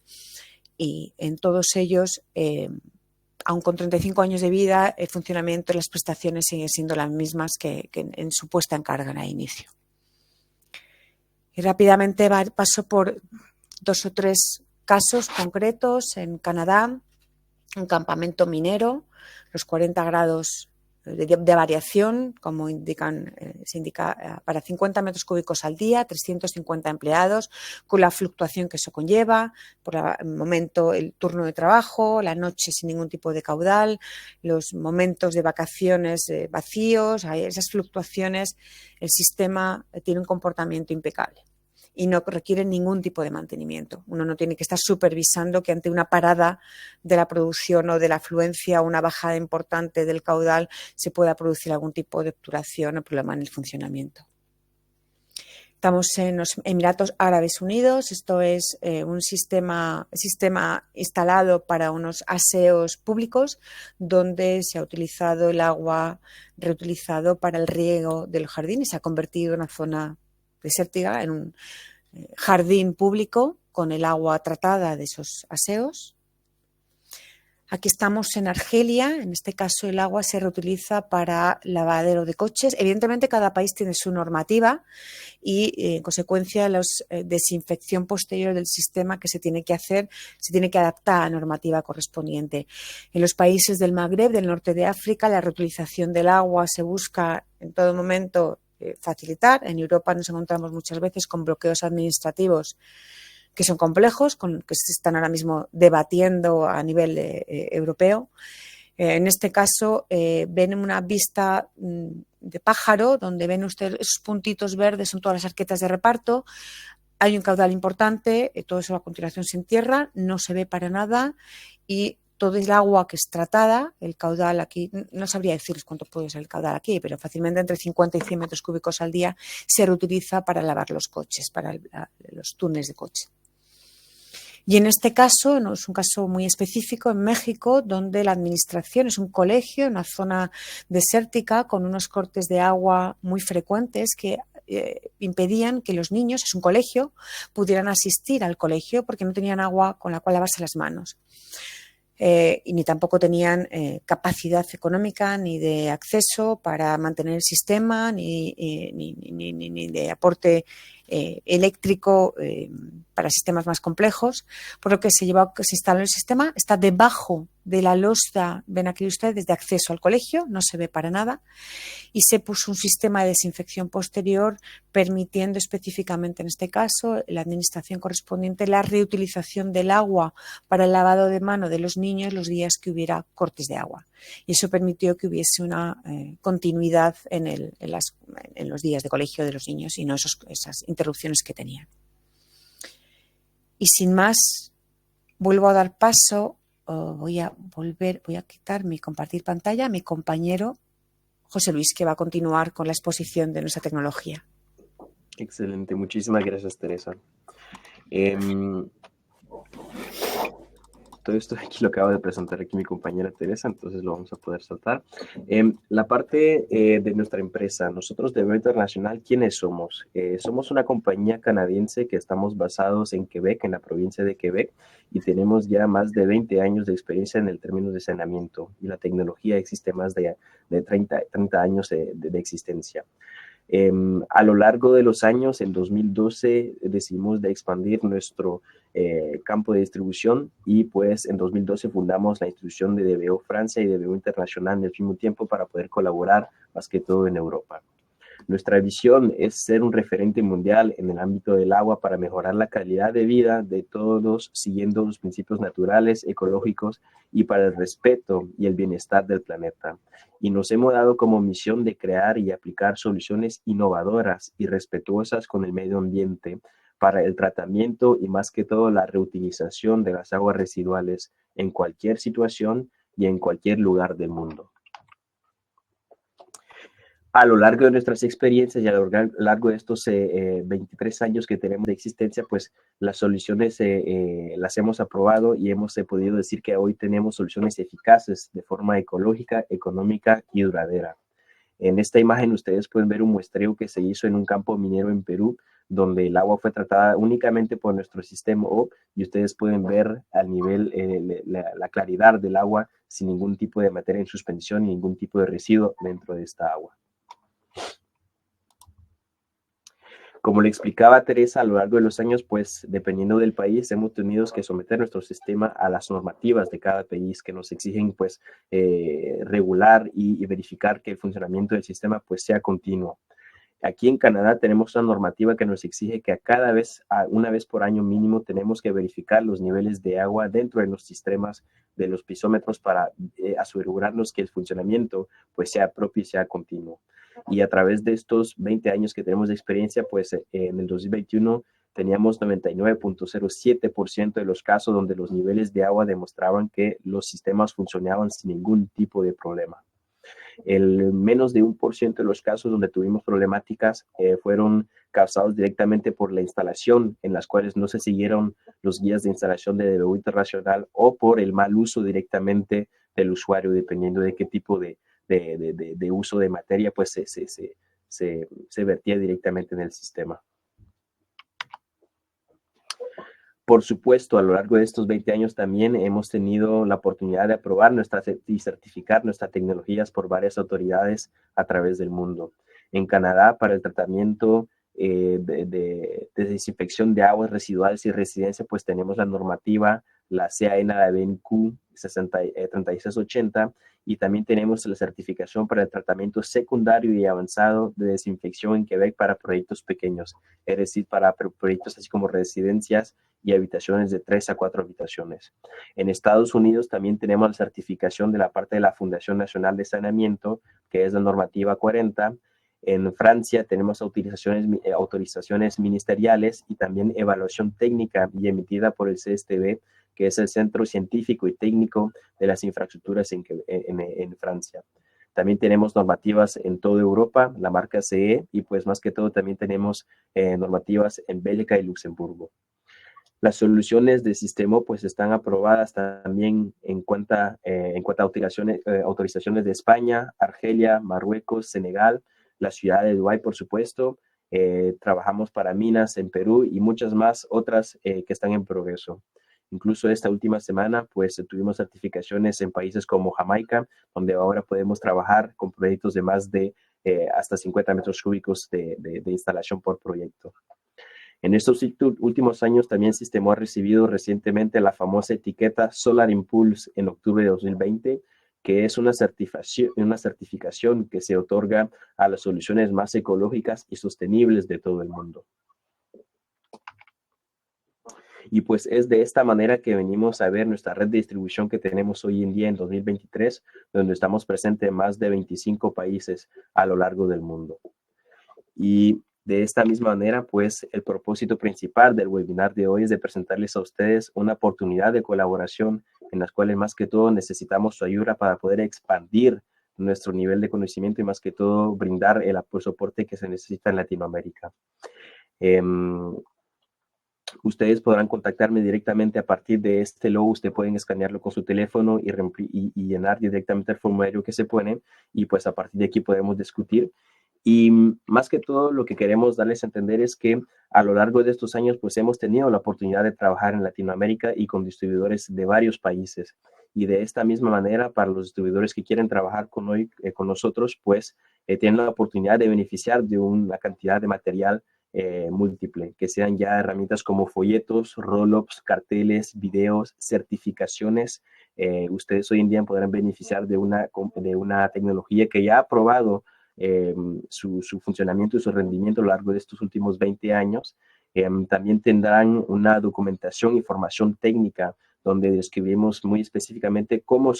y en todos ellos aun con 35 años de vida, el funcionamiento y las prestaciones siguen siendo las mismas que en su puesta en carga al inicio. Y rápidamente paso por 2 o 3 casos concretos. En Canadá, un campamento minero, los 40 grados de variación, como se indica, para 50 metros cúbicos al día, 350 empleados, con la fluctuación que eso conlleva, por el momento el turno de trabajo, la noche sin ningún tipo de caudal, los momentos de vacaciones vacíos, esas fluctuaciones, el sistema tiene un comportamiento impecable y no requiere ningún tipo de mantenimiento. Uno no tiene que estar supervisando que ante una parada de la producción o de la afluencia o una bajada importante del caudal se pueda producir algún tipo de obturación o problema en el funcionamiento. Estamos en los Emiratos Árabes Unidos. Esto es un sistema instalado para unos aseos públicos donde se ha utilizado el agua reutilizado para el riego del jardín y se ha convertido en una zona desértica, en un jardín público con el agua tratada de esos aseos. Aquí estamos en Argelia, en este caso el agua se reutiliza para lavadero de coches. Evidentemente cada país tiene su normativa y en consecuencia la desinfección posterior del sistema que se tiene que hacer, se tiene que adaptar a la normativa correspondiente. En los países del Magreb, del norte de África, la reutilización del agua se busca en todo momento facilitar. En Europa nos encontramos muchas veces con bloqueos administrativos que son complejos, con que se están ahora mismo debatiendo a nivel europeo. En este caso ven una vista de pájaro, donde ven ustedes esos puntitos verdes, son todas las arquetas de reparto. Hay un caudal importante, todo eso a continuación se entierra, no se ve para nada y todo el agua que es tratada, el caudal aquí, no sabría decirles cuánto puede ser el caudal aquí, pero fácilmente entre 50 y 100 metros cúbicos al día se reutiliza para lavar los coches, para los túneles de coche. Y en este caso, no es un caso muy específico, en México, donde la administración es un colegio, una zona desértica con unos cortes de agua muy frecuentes que impedían que los niños, es un colegio, pudieran asistir al colegio porque no tenían agua con la cual lavarse las manos. Y ni tampoco tenían capacidad económica ni de acceso para mantener el sistema, ni de aporte eléctrico para sistemas más complejos, por lo que se instaló el sistema, está debajo de la losa, ven aquí ustedes, de acceso al colegio, no se ve para nada, y se puso un sistema de desinfección posterior permitiendo específicamente en este caso la administración correspondiente la reutilización del agua para el lavado de mano de los niños los días que hubiera cortes de agua. Y eso permitió que hubiese una continuidad en los días de colegio de los niños y no esas interrupciones que tenían. Y sin más, vuelvo a dar paso, voy a quitar mi compartir pantalla a mi compañero José Luis, que va a continuar con la exposición de nuestra tecnología. Excelente, muchísimas gracias, Teresa. Todo esto aquí lo acaba de presentar aquí mi compañera Teresa, entonces lo vamos a poder saltar. La parte de nuestra empresa, nosotros de BEO Internacional, ¿quiénes somos? Somos una compañía canadiense que estamos basados en Quebec, en la provincia de Quebec, y tenemos ya más de 20 años de experiencia en el término de saneamiento, y la tecnología existe más de 30 años de existencia. A lo largo de los años, en 2012, decidimos de expandir nuestro campo de distribución y pues en 2012 fundamos la institución de DBO Francia y DBO Internacional al mismo tiempo para poder colaborar más que todo en Europa. Nuestra visión es ser un referente mundial en el ámbito del agua para mejorar la calidad de vida de todos, siguiendo los principios naturales, ecológicos y para el respeto y el bienestar del planeta. Y nos hemos dado como misión de crear y aplicar soluciones innovadoras y respetuosas con el medio ambiente para el tratamiento y más que todo la reutilización de las aguas residuales en cualquier situación y en cualquier lugar del mundo. A lo largo de nuestras experiencias y a lo largo de estos 23 años que tenemos de existencia, pues las soluciones las hemos aprobado y hemos podido decir que hoy tenemos soluciones eficaces de forma ecológica, económica y duradera. En esta imagen ustedes pueden ver un muestreo que se hizo en un campo minero en Perú, donde el agua fue tratada únicamente por nuestro sistema O, y ustedes pueden ver al nivel la claridad del agua sin ningún tipo de materia en suspensión y ningún tipo de residuo dentro de esta agua. Como le explicaba Teresa, a lo largo de los años, pues dependiendo del país, hemos tenido que someter nuestro sistema a las normativas de cada país que nos exigen pues regular y verificar que el funcionamiento del sistema pues sea continuo. Aquí en Canadá tenemos una normativa que nos exige que una vez por año mínimo, tenemos que verificar los niveles de agua dentro de los sistemas de los pisómetros para asegurarnos que el funcionamiento pues sea propio y sea continuo. Y a través de estos 20 años que tenemos de experiencia, pues en el 2021 teníamos 99.07% de los casos donde los niveles de agua demostraban que los sistemas funcionaban sin ningún tipo de problema. El menos de 1% de los casos donde tuvimos problemáticas fueron causados directamente por la instalación, en las cuales no se siguieron los guías de instalación de DBU internacional o por el mal uso directamente del usuario, dependiendo de qué tipo de uso de materia pues se vertía directamente en el sistema. Por supuesto, a lo largo de estos 20 años también hemos tenido la oportunidad de aprobar y certificar nuestras tecnologías por varias autoridades a través del mundo. En Canadá, para el tratamiento de desinfección de aguas residuales y residencia, pues tenemos la normativa, la CAN-ABNQ 3680, y también tenemos la certificación para el tratamiento secundario y avanzado de desinfección en Quebec para proyectos pequeños, es decir, para proyectos así como residencias y habitaciones de 3 a 4 habitaciones. En Estados Unidos también tenemos la certificación de la parte de la Fundación Nacional de Saneamiento, que es la normativa 40. En Francia tenemos autorizaciones ministeriales y también evaluación técnica y emitida por el CSTB, que es el Centro Científico y Técnico de las Infraestructuras en Francia. También tenemos normativas en toda Europa, la marca CE, y pues más que todo también tenemos normativas en Bélgica y Luxemburgo. Las soluciones de sistema pues están aprobadas también en cuanto a autorizaciones de España, Argelia, Marruecos, Senegal, la ciudad de Dubái, por supuesto. Trabajamos para minas en Perú y muchas más otras que están en progreso. Incluso esta última semana, pues tuvimos certificaciones en países como Jamaica, donde ahora podemos trabajar con proyectos de más de hasta 50 metros cúbicos de instalación por proyecto. En estos últimos años también Sistemo ha recibido recientemente la famosa etiqueta Solar Impulse en octubre de 2020, que es una certificación que se otorga a las soluciones más ecológicas y sostenibles de todo el mundo. Y pues es de esta manera que venimos a ver nuestra red de distribución que tenemos hoy en día en 2023, donde estamos presentes en más de 25 países a lo largo del mundo. Y de esta misma manera, pues el propósito principal del webinar de hoy es de presentarles a ustedes una oportunidad de colaboración en las cuales más que todo necesitamos su ayuda para poder expandir nuestro nivel de conocimiento y más que todo brindar el soporte que se necesita en Latinoamérica. Ustedes podrán contactarme directamente a partir de este logo. Ustedes pueden escanearlo con su teléfono y llenar directamente el formulario que se pone, y pues a partir de aquí podemos discutir. Y más que todo lo que queremos darles a entender es que a lo largo de estos años pues hemos tenido la oportunidad de trabajar en Latinoamérica y con distribuidores de varios países, y de esta misma manera para los distribuidores que quieren trabajar con nosotros pues tienen la oportunidad de beneficiar de una cantidad de material múltiple, que sean ya herramientas como folletos, roll-ups, carteles, videos, certificaciones. Ustedes hoy en día podrán beneficiar de una tecnología que ya ha probado su funcionamiento y su rendimiento a lo largo de estos últimos 20 años. También tendrán una documentación y formación técnica donde describimos muy específicamente cómo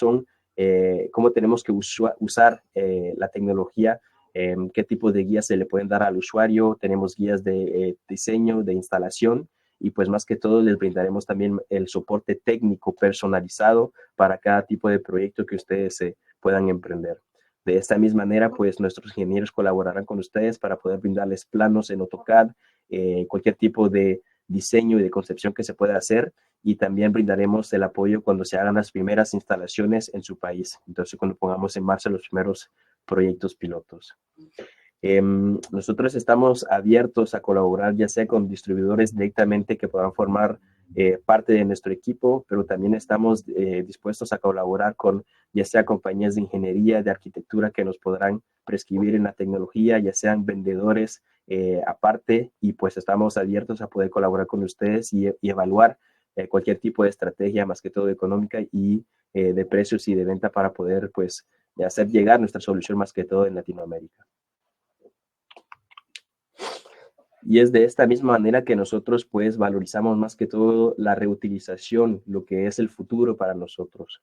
tenemos que usar la tecnología, qué tipo de guías se le pueden dar al usuario. Tenemos guías de diseño, de instalación, y pues más que todo les brindaremos también el soporte técnico personalizado para cada tipo de proyecto que ustedes puedan emprender. De esta misma manera, pues nuestros ingenieros colaborarán con ustedes para poder brindarles planos en AutoCAD, cualquier tipo de diseño y de concepción que se pueda hacer, y también brindaremos el apoyo cuando se hagan las primeras instalaciones en su país. Entonces, cuando pongamos en marcha los primeros proyectos pilotos. Nosotros estamos abiertos a colaborar ya sea con distribuidores directamente que puedan formar parte de nuestro equipo, pero también estamos dispuestos a colaborar con ya sea compañías de ingeniería, de arquitectura que nos podrán prescribir en la tecnología, ya sean vendedores aparte, y pues estamos abiertos a poder colaborar con ustedes y evaluar cualquier tipo de estrategia, más que todo económica y de precios y de venta, para poder pues hacer llegar nuestra solución más que todo en Latinoamérica. Y es de esta misma manera que nosotros pues valorizamos más que todo la reutilización, lo que es el futuro para nosotros.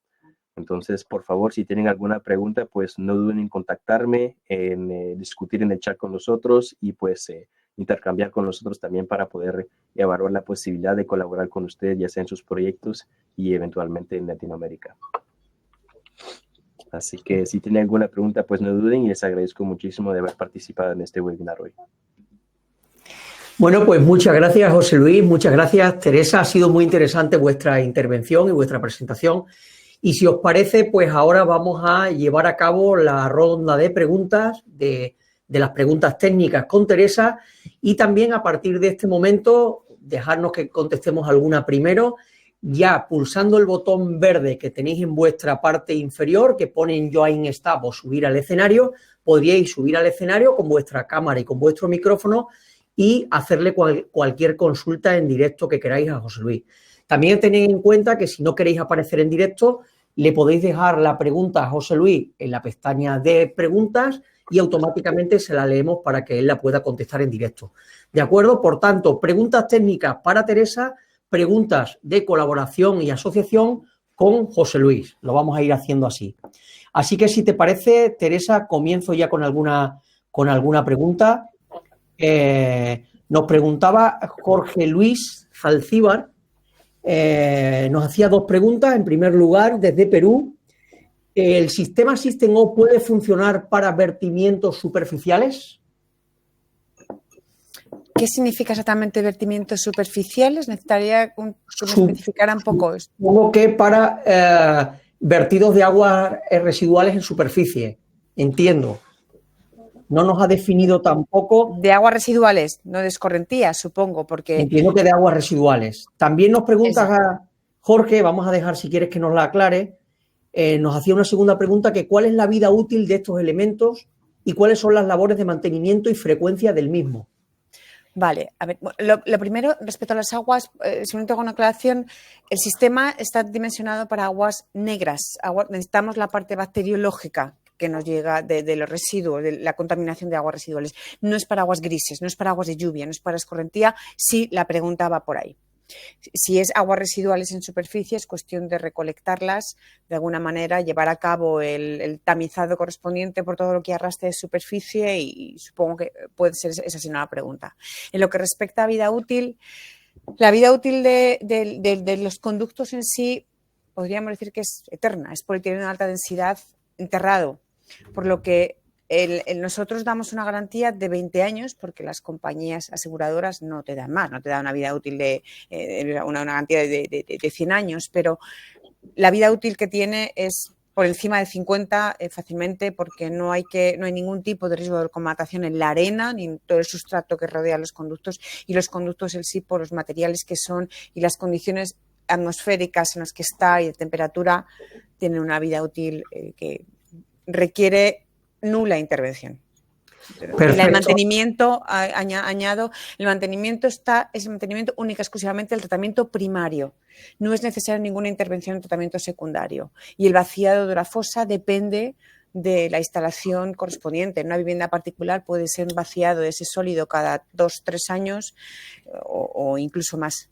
Entonces, por favor, si tienen alguna pregunta, pues no duden en contactarme, en discutir en el chat con nosotros, y pues intercambiar con nosotros también para poder evaluar la posibilidad de colaborar con ustedes, ya sea en sus proyectos y eventualmente en Latinoamérica. Así que si tienen alguna pregunta, pues no duden, y les agradezco muchísimo de haber participado en este webinar hoy. Bueno, pues muchas gracias, José Luis, muchas gracias, Teresa. Ha sido muy interesante vuestra intervención y vuestra presentación. Y si os parece, pues ahora vamos a llevar a cabo la ronda de preguntas, de las preguntas técnicas con Teresa, y también a partir de este momento dejarnos que contestemos alguna primero, ya pulsando el botón verde que tenéis en vuestra parte inferior, que pone Join Stab o subir al escenario. Podríais subir al escenario con vuestra cámara y con vuestro micrófono y hacerle cualquier consulta en directo que queráis a José Luis. También tened en cuenta que si no queréis aparecer en directo, le podéis dejar la pregunta a José Luis en la pestaña de preguntas y automáticamente se la leemos para que él la pueda contestar en directo. ¿De acuerdo? Por tanto, preguntas técnicas para Teresa, preguntas de colaboración y asociación con José Luis. Lo vamos a ir haciendo así. Así que, si te parece, Teresa, comienzo ya con alguna pregunta. Nos preguntaba Jorge Luis Zalcíbar, nos hacía dos preguntas. En primer lugar, desde Perú, ¿el sistema System-O puede funcionar para vertimientos superficiales? ¿Qué significa exactamente vertimientos superficiales? Necesitaría que me especificara un poco esto. Supongo que para vertidos de aguas residuales en superficie, entiendo. No nos ha definido tampoco. De aguas residuales, no de escorrentías, supongo, porque... Entiendo que de aguas residuales. También nos pregunta Jorge, vamos a dejar si quieres que nos la aclare, nos hacía una segunda pregunta, que ¿cuál es la vida útil de estos elementos y cuáles son las labores de mantenimiento y frecuencia del mismo? Vale, a ver, lo primero, respecto a las aguas, simplemente hago una aclaración. El sistema está dimensionado para aguas negras. Necesitamos la parte bacteriológica que nos llega de los residuos, de la contaminación de aguas residuales. No es para aguas grises, no es para aguas de lluvia, no es para escorrentía, si la pregunta va por ahí. Si es aguas residuales en superficie, es cuestión de recolectarlas de alguna manera, llevar a cabo el tamizado correspondiente por todo lo que arrastre de superficie, y supongo que puede ser esa sí una pregunta. En lo que respecta a vida útil, la vida útil de los conductos en sí podríamos decir que es eterna, es polietileno de alta densidad enterrado, por lo que nosotros damos una garantía de 20 años porque las compañías aseguradoras no te dan más, no te dan una vida útil de una garantía de 100 años, pero la vida útil que tiene es por encima de 50 fácilmente, porque no hay ningún tipo de riesgo de comatación en la arena ni en todo el sustrato que rodea los conductos, y los conductos en sí, por los materiales que son y las condiciones atmosféricas en las que está y de temperatura, tienen una vida útil que requiere nula intervención. Perfecto. El mantenimiento, añado, el mantenimiento es el mantenimiento única exclusivamente del tratamiento primario. No es necesaria ninguna intervención en tratamiento secundario. Y el vaciado de la fosa depende de la instalación correspondiente. En una vivienda particular puede ser vaciado ese sólido cada 2-3 años o incluso más.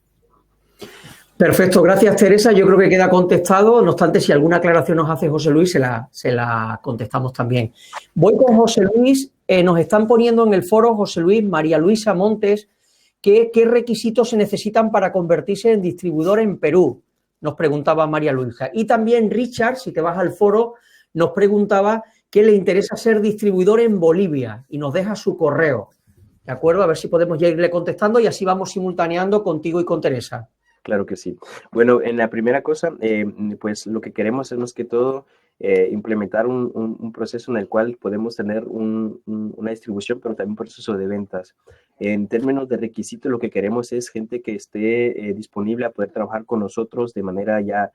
Perfecto, gracias Teresa. Yo creo que queda contestado. No obstante, si alguna aclaración nos hace José Luis, se la contestamos también. Voy con José Luis. Nos están poniendo en el foro, José Luis, María Luisa Montes, ¿qué requisitos se necesitan para convertirse en distribuidor en Perú? Nos preguntaba María Luisa. Y también Richard, si te vas al foro, nos preguntaba que le interesa ser distribuidor en Bolivia y nos deja su correo. ¿De acuerdo? A ver si podemos ya irle contestando y así vamos simultaneando contigo y con Teresa. Claro que sí. Bueno, en la primera cosa, pues lo que queremos es más que todo implementar un proceso en el cual podemos tener una distribución, pero también un proceso de ventas. En términos de requisitos, lo que queremos es gente que esté disponible a poder trabajar con nosotros de manera ya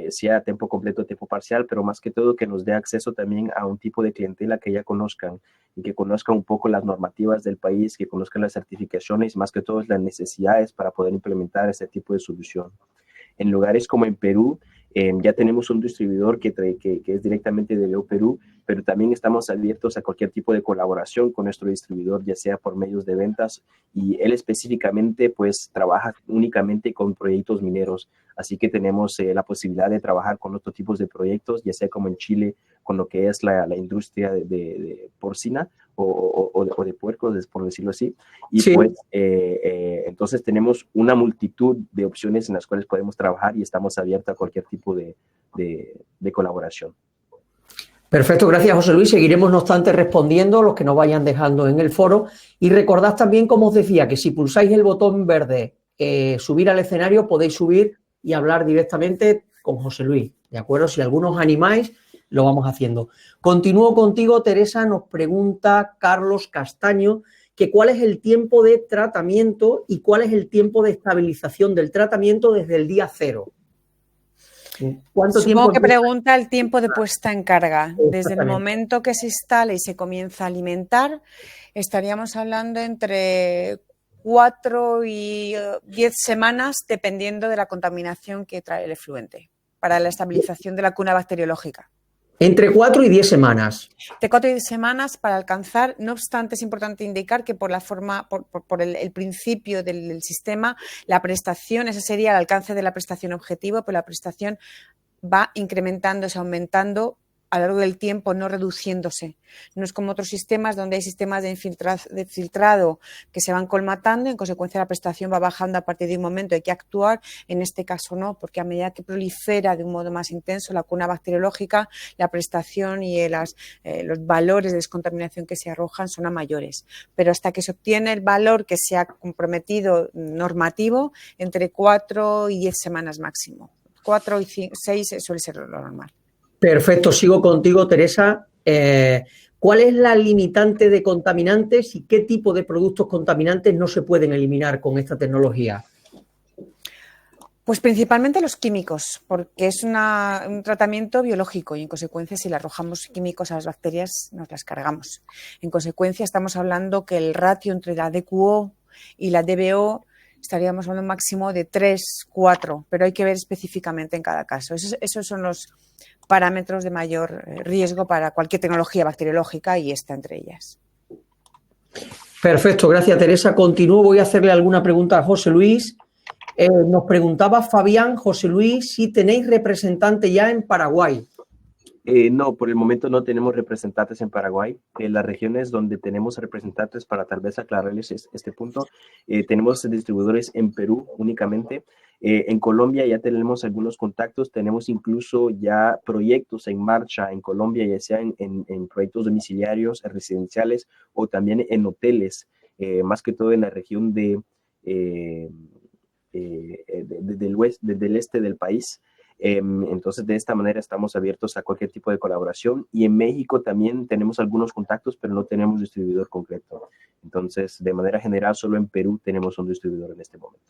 sea a tiempo completo o tiempo parcial, pero más que todo que nos dé acceso también a un tipo de clientela que ya conozcan y que conozcan un poco las normativas del país, que conozcan las certificaciones, más que todo las necesidades para poder implementar ese tipo de solución. En lugares como en Perú, ya tenemos un distribuidor que es directamente de Leo Perú, pero también estamos abiertos a cualquier tipo de colaboración con nuestro distribuidor, ya sea por medios de ventas, y él específicamente pues trabaja únicamente con proyectos mineros, así que tenemos la posibilidad de trabajar con otros tipos de proyectos, ya sea como en Chile, con lo que es la industria de porcina o de puercos, por decirlo así, y sí. Pues entonces tenemos una multitud de opciones en las cuales podemos trabajar y estamos abiertos a cualquier tipo de colaboración. Perfecto, gracias José Luis. Seguiremos, no obstante, respondiendo los que nos vayan dejando en el foro. Y recordad también, como os decía, que si pulsáis el botón verde, subir al escenario, podéis subir y hablar directamente con José Luis, ¿de acuerdo? Si algunos animáis, lo vamos haciendo. Continúo contigo, Teresa. Nos pregunta Carlos Castaño que cuál es el tiempo de tratamiento y cuál es el tiempo de estabilización del tratamiento desde el día 0. Supongo que pregunta el tiempo de puesta en carga. Desde el momento que se instala y se comienza a alimentar, estaríamos hablando entre 4 y 10 semanas, dependiendo de la contaminación que trae el efluente, para la estabilización de la cuna bacteriológica. Entre 4 y 10 semanas. De 4 y 10 semanas para alcanzar. No obstante, es importante indicar que por la forma, por el principio del sistema, la prestación, ese sería el alcance de la prestación objetivo, pero la prestación va incrementándose, aumentando a lo largo del tiempo, no reduciéndose. No es como otros sistemas donde hay sistemas de filtrado que se van colmatando y en consecuencia la prestación va bajando a partir de un momento. Hay que actuar, en este caso no, porque a medida que prolifera de un modo más intenso la cuna bacteriológica, la prestación y los valores de descontaminación que se arrojan son a mayores. Pero hasta que se obtiene el valor que se ha comprometido normativo, entre 4 y 10 semanas máximo. 4 y 6 suele ser lo normal. Perfecto, sigo contigo, Teresa. ¿Cuál es la limitante de contaminantes y qué tipo de productos contaminantes no se pueden eliminar con esta tecnología? Pues principalmente los químicos, porque es un tratamiento biológico y en consecuencia si le arrojamos químicos a las bacterias nos las cargamos. En consecuencia estamos hablando que el ratio entre la DQO y la DBO estaríamos hablando un máximo de 3, 4, pero hay que ver específicamente en cada caso. Esos son los parámetros de mayor riesgo para cualquier tecnología bacteriológica y esta entre ellas. Perfecto, gracias Teresa. Continúo, voy a hacerle alguna pregunta a José Luis. Nos preguntaba Fabián, José Luis, si tenéis representante ya en Paraguay. No, por el momento no tenemos representantes en Paraguay. En las regiones donde tenemos representantes, para tal vez aclararles este punto, tenemos distribuidores en Perú únicamente. En Colombia ya tenemos algunos contactos, tenemos incluso ya proyectos en marcha en Colombia, ya sea en proyectos domiciliarios, residenciales o también en hoteles, más que todo en la región del este del país. Entonces, de esta manera estamos abiertos a cualquier tipo de colaboración. Y en México también tenemos algunos contactos, pero no tenemos distribuidor concreto. Entonces, de manera general, solo en Perú tenemos un distribuidor en este momento.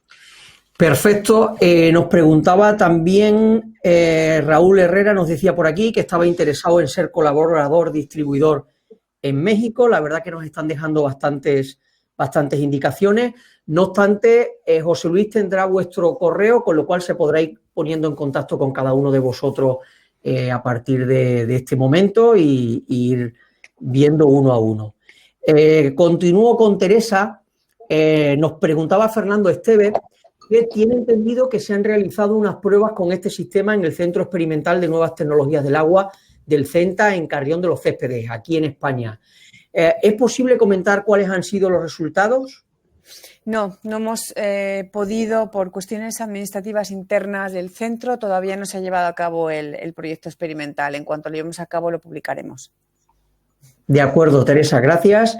Perfecto. Nos preguntaba también Raúl Herrera, nos decía por aquí que estaba interesado en ser colaborador, distribuidor en México. La verdad que nos están dejando bastantes indicaciones. No obstante, José Luis tendrá vuestro correo, con lo cual se podrá ir poniendo en contacto con cada uno de vosotros a partir de este momento y ir viendo uno a uno. Continúo con Teresa. Nos preguntaba Fernando Esteves que tiene entendido que se han realizado unas pruebas con este sistema en el Centro Experimental de Nuevas Tecnologías del Agua del CENTA en Carrión de los Céspedes, aquí en España. ¿Es posible comentar cuáles han sido los resultados? No hemos podido, por cuestiones administrativas internas del centro, todavía no se ha llevado a cabo el proyecto experimental. En cuanto lo llevemos a cabo, lo publicaremos. De acuerdo, Teresa, gracias.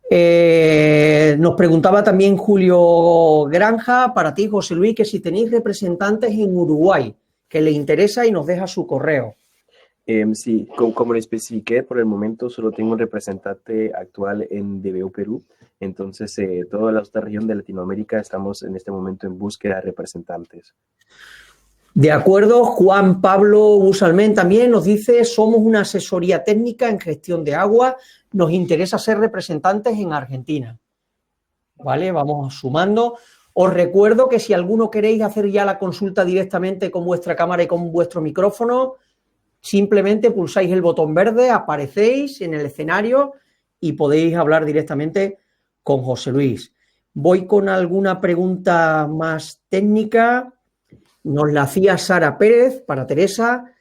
Nos preguntaba también Julio Granja, para ti, José Luis, que si tenéis representantes en Uruguay, que le interesa y nos deja su correo. Sí, como lo especifiqué, por el momento solo tengo un representante actual en DBO Perú. Entonces, toda la otra región de Latinoamérica estamos en este momento en búsqueda de representantes. De acuerdo, Juan Pablo Busalmén también nos dice: somos una asesoría técnica en gestión de agua, nos interesa ser representantes en Argentina. Vale, vamos sumando. Os recuerdo que si alguno queréis hacer ya la consulta directamente con vuestra cámara y con vuestro micrófono, simplemente pulsáis el botón verde, aparecéis en el escenario y podéis hablar directamente con José Luis. Voy con alguna pregunta más técnica. Nos la hacía Sara Pérez para Teresa.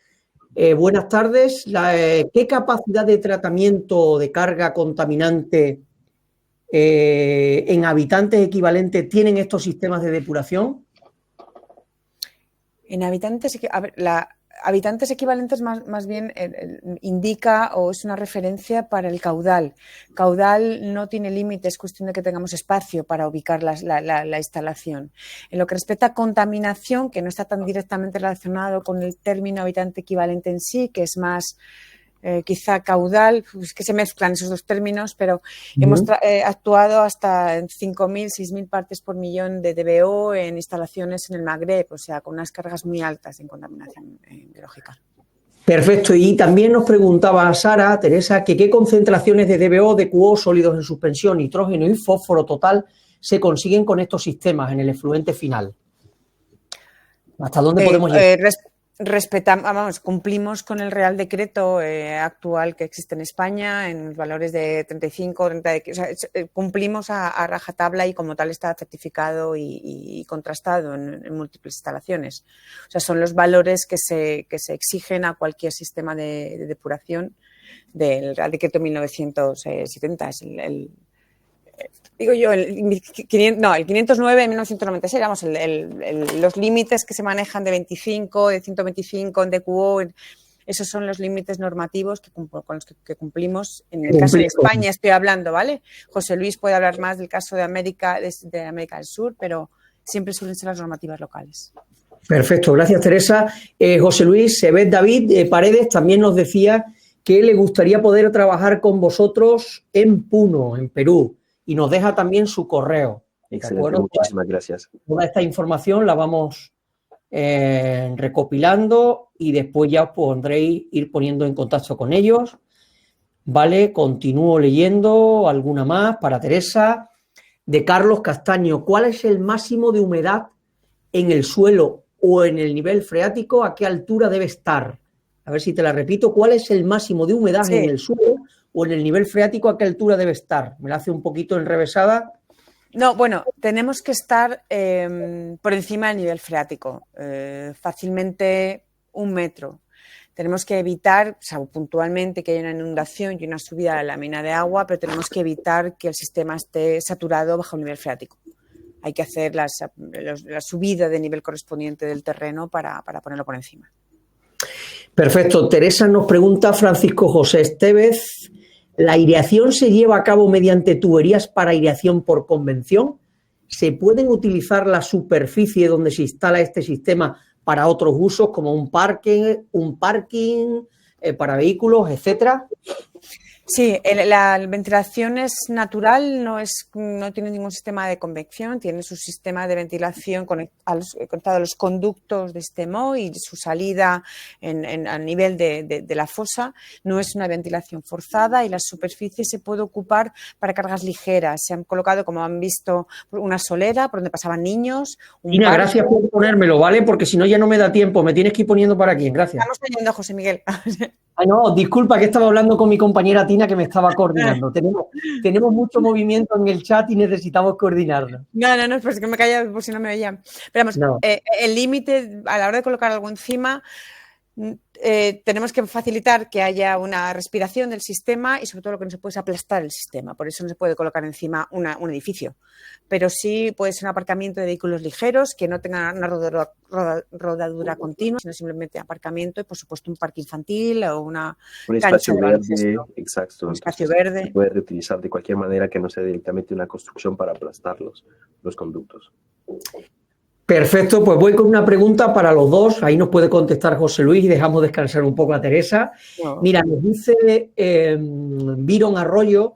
Buenas tardes. ¿Qué capacidad de tratamiento de carga contaminante en habitantes equivalentes tienen estos sistemas de depuración? En habitantes, a ver, habitantes equivalentes más bien indica o es una referencia para el caudal. Caudal no tiene límite, es cuestión de que tengamos espacio para ubicar la instalación. En lo que respecta a contaminación, que no está tan directamente relacionado con el término habitante equivalente en sí, que es más quizá caudal, pues que se mezclan esos dos términos, pero hemos actuado hasta en 5.000, 6.000 partes por millón de DBO en instalaciones en el Magreb, o sea, con unas cargas muy altas en contaminación biológica. Perfecto. Y también nos preguntaba Sara, Teresa, que qué concentraciones de DBO, de QO, sólidos en suspensión, nitrógeno y fósforo total se consiguen con estos sistemas en el efluente final. ¿Hasta dónde podemos llegar? Cumplimos con el Real Decreto actual que existe en España en los valores de 35, 30, o sea, cumplimos a rajatabla y como tal está certificado y contrastado en múltiples instalaciones. O sea, son los valores que se exigen a cualquier sistema de depuración del Real Decreto 1970. Es el 509 de 1996, vamos, los límites que se manejan de 25, de 125 en DQO, esos son los límites normativos con los que cumplimos. En el caso de España estoy hablando, ¿vale? José Luis puede hablar más del caso de América del Sur, pero siempre suelen ser las normativas locales. Perfecto, gracias Teresa. José Luis, Sebet David Paredes también nos decía que le gustaría poder trabajar con vosotros en Puno, en Perú. Y nos deja también su correo. Excelente, muchísimas gracias. Toda esta información la vamos recopilando y después ya os podréis ir poniendo en contacto con ellos. Vale, continúo leyendo alguna más para Teresa. De Carlos Castaño, ¿cuál es el máximo de humedad en el suelo o en el nivel freático? ¿A qué altura debe estar? A ver si te la repito. ¿Cuál es el máximo de humedad en el suelo o en el nivel freático? ¿A qué altura debe estar? Me la hace un poquito enrevesada. No, bueno, tenemos que estar por encima del nivel freático, fácilmente 1 metro. Tenemos que evitar, salvo puntualmente, que haya una inundación y una subida de la lámina de agua, pero tenemos que evitar que el sistema esté saturado bajo el nivel freático. Hay que hacer la subida de nivel correspondiente del terreno para ponerlo por encima. Perfecto. Teresa nos pregunta, Francisco José Esteves, ¿la aireación se lleva a cabo mediante tuberías para aireación por convención? ¿Se pueden utilizar la superficie donde se instala este sistema para otros usos como un parking para vehículos, etcétera? Sí, la ventilación es natural, no tiene ningún sistema de convección, tiene su sistema de ventilación conectado a los conductos de este MO y su salida a nivel de la fosa. No es una ventilación forzada y la superficie se puede ocupar para cargas ligeras. Se han colocado, como han visto, una solera por donde pasaban niños. Tina, gracias por ponérmelo, ¿vale? Porque si no ya no me da tiempo, me tienes que ir poniendo para aquí, gracias. Estamos teniendo a José Miguel. Ay, no, disculpa que estaba hablando con mi compañera Tina que me estaba coordinando. Tenemos mucho movimiento en el chat y necesitamos coordinarlo. No, pues que me calla por si no me oían. Pero vamos, no. El límite a la hora de colocar algo encima, tenemos que facilitar que haya una respiración del sistema y sobre todo lo que no se puede es aplastar el sistema. Por eso no se puede colocar encima un edificio. Pero sí puede ser un aparcamiento de vehículos ligeros que no tengan una rodadura continua, sino simplemente aparcamiento y, por supuesto, un parque infantil o un espacio verde. Exacto. Un espacio verde. Se puede reutilizar de cualquier manera que no sea directamente una construcción para aplastar los conductos. Perfecto, pues voy con una pregunta para los dos. Ahí nos puede contestar José Luis y dejamos descansar un poco a Teresa. No. Mira, nos dice Byron Arroyo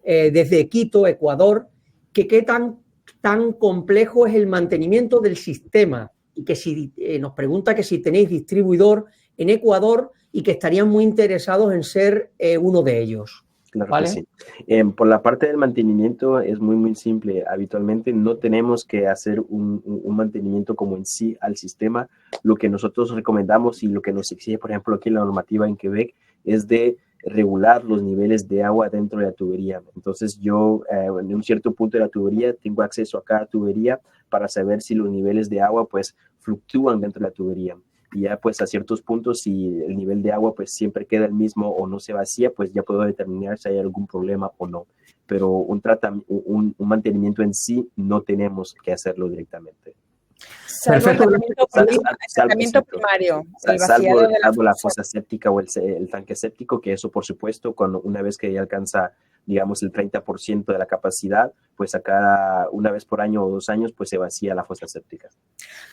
desde Quito, Ecuador, que qué tan complejo es el mantenimiento del sistema y que si nos pregunta que si tenéis distribuidor en Ecuador y que estarían muy interesados en ser uno de ellos. Claro, ¿vale? Que sí. Por la parte del mantenimiento es muy simple. Habitualmente no tenemos que hacer un mantenimiento como en sí al sistema. Lo que nosotros recomendamos y lo que nos exige, por ejemplo, aquí la normativa en Quebec es de regular los niveles de agua dentro de la tubería. Entonces yo en un cierto punto de la tubería tengo acceso a cada tubería para saber si los niveles de agua pues fluctúan dentro de la tubería. Y ya pues a ciertos puntos, si el nivel de agua pues siempre queda el mismo o no se vacía, pues ya puedo determinar si hay algún problema o no. Pero un mantenimiento en sí no tenemos que hacerlo directamente. Salvo el tratamiento primario. Salvo la fosa séptica o el tanque séptico, que eso por supuesto, una vez que ya alcanza, digamos, el 30% de la capacidad, pues una vez por año o 2 años, pues se vacía la fosa séptica.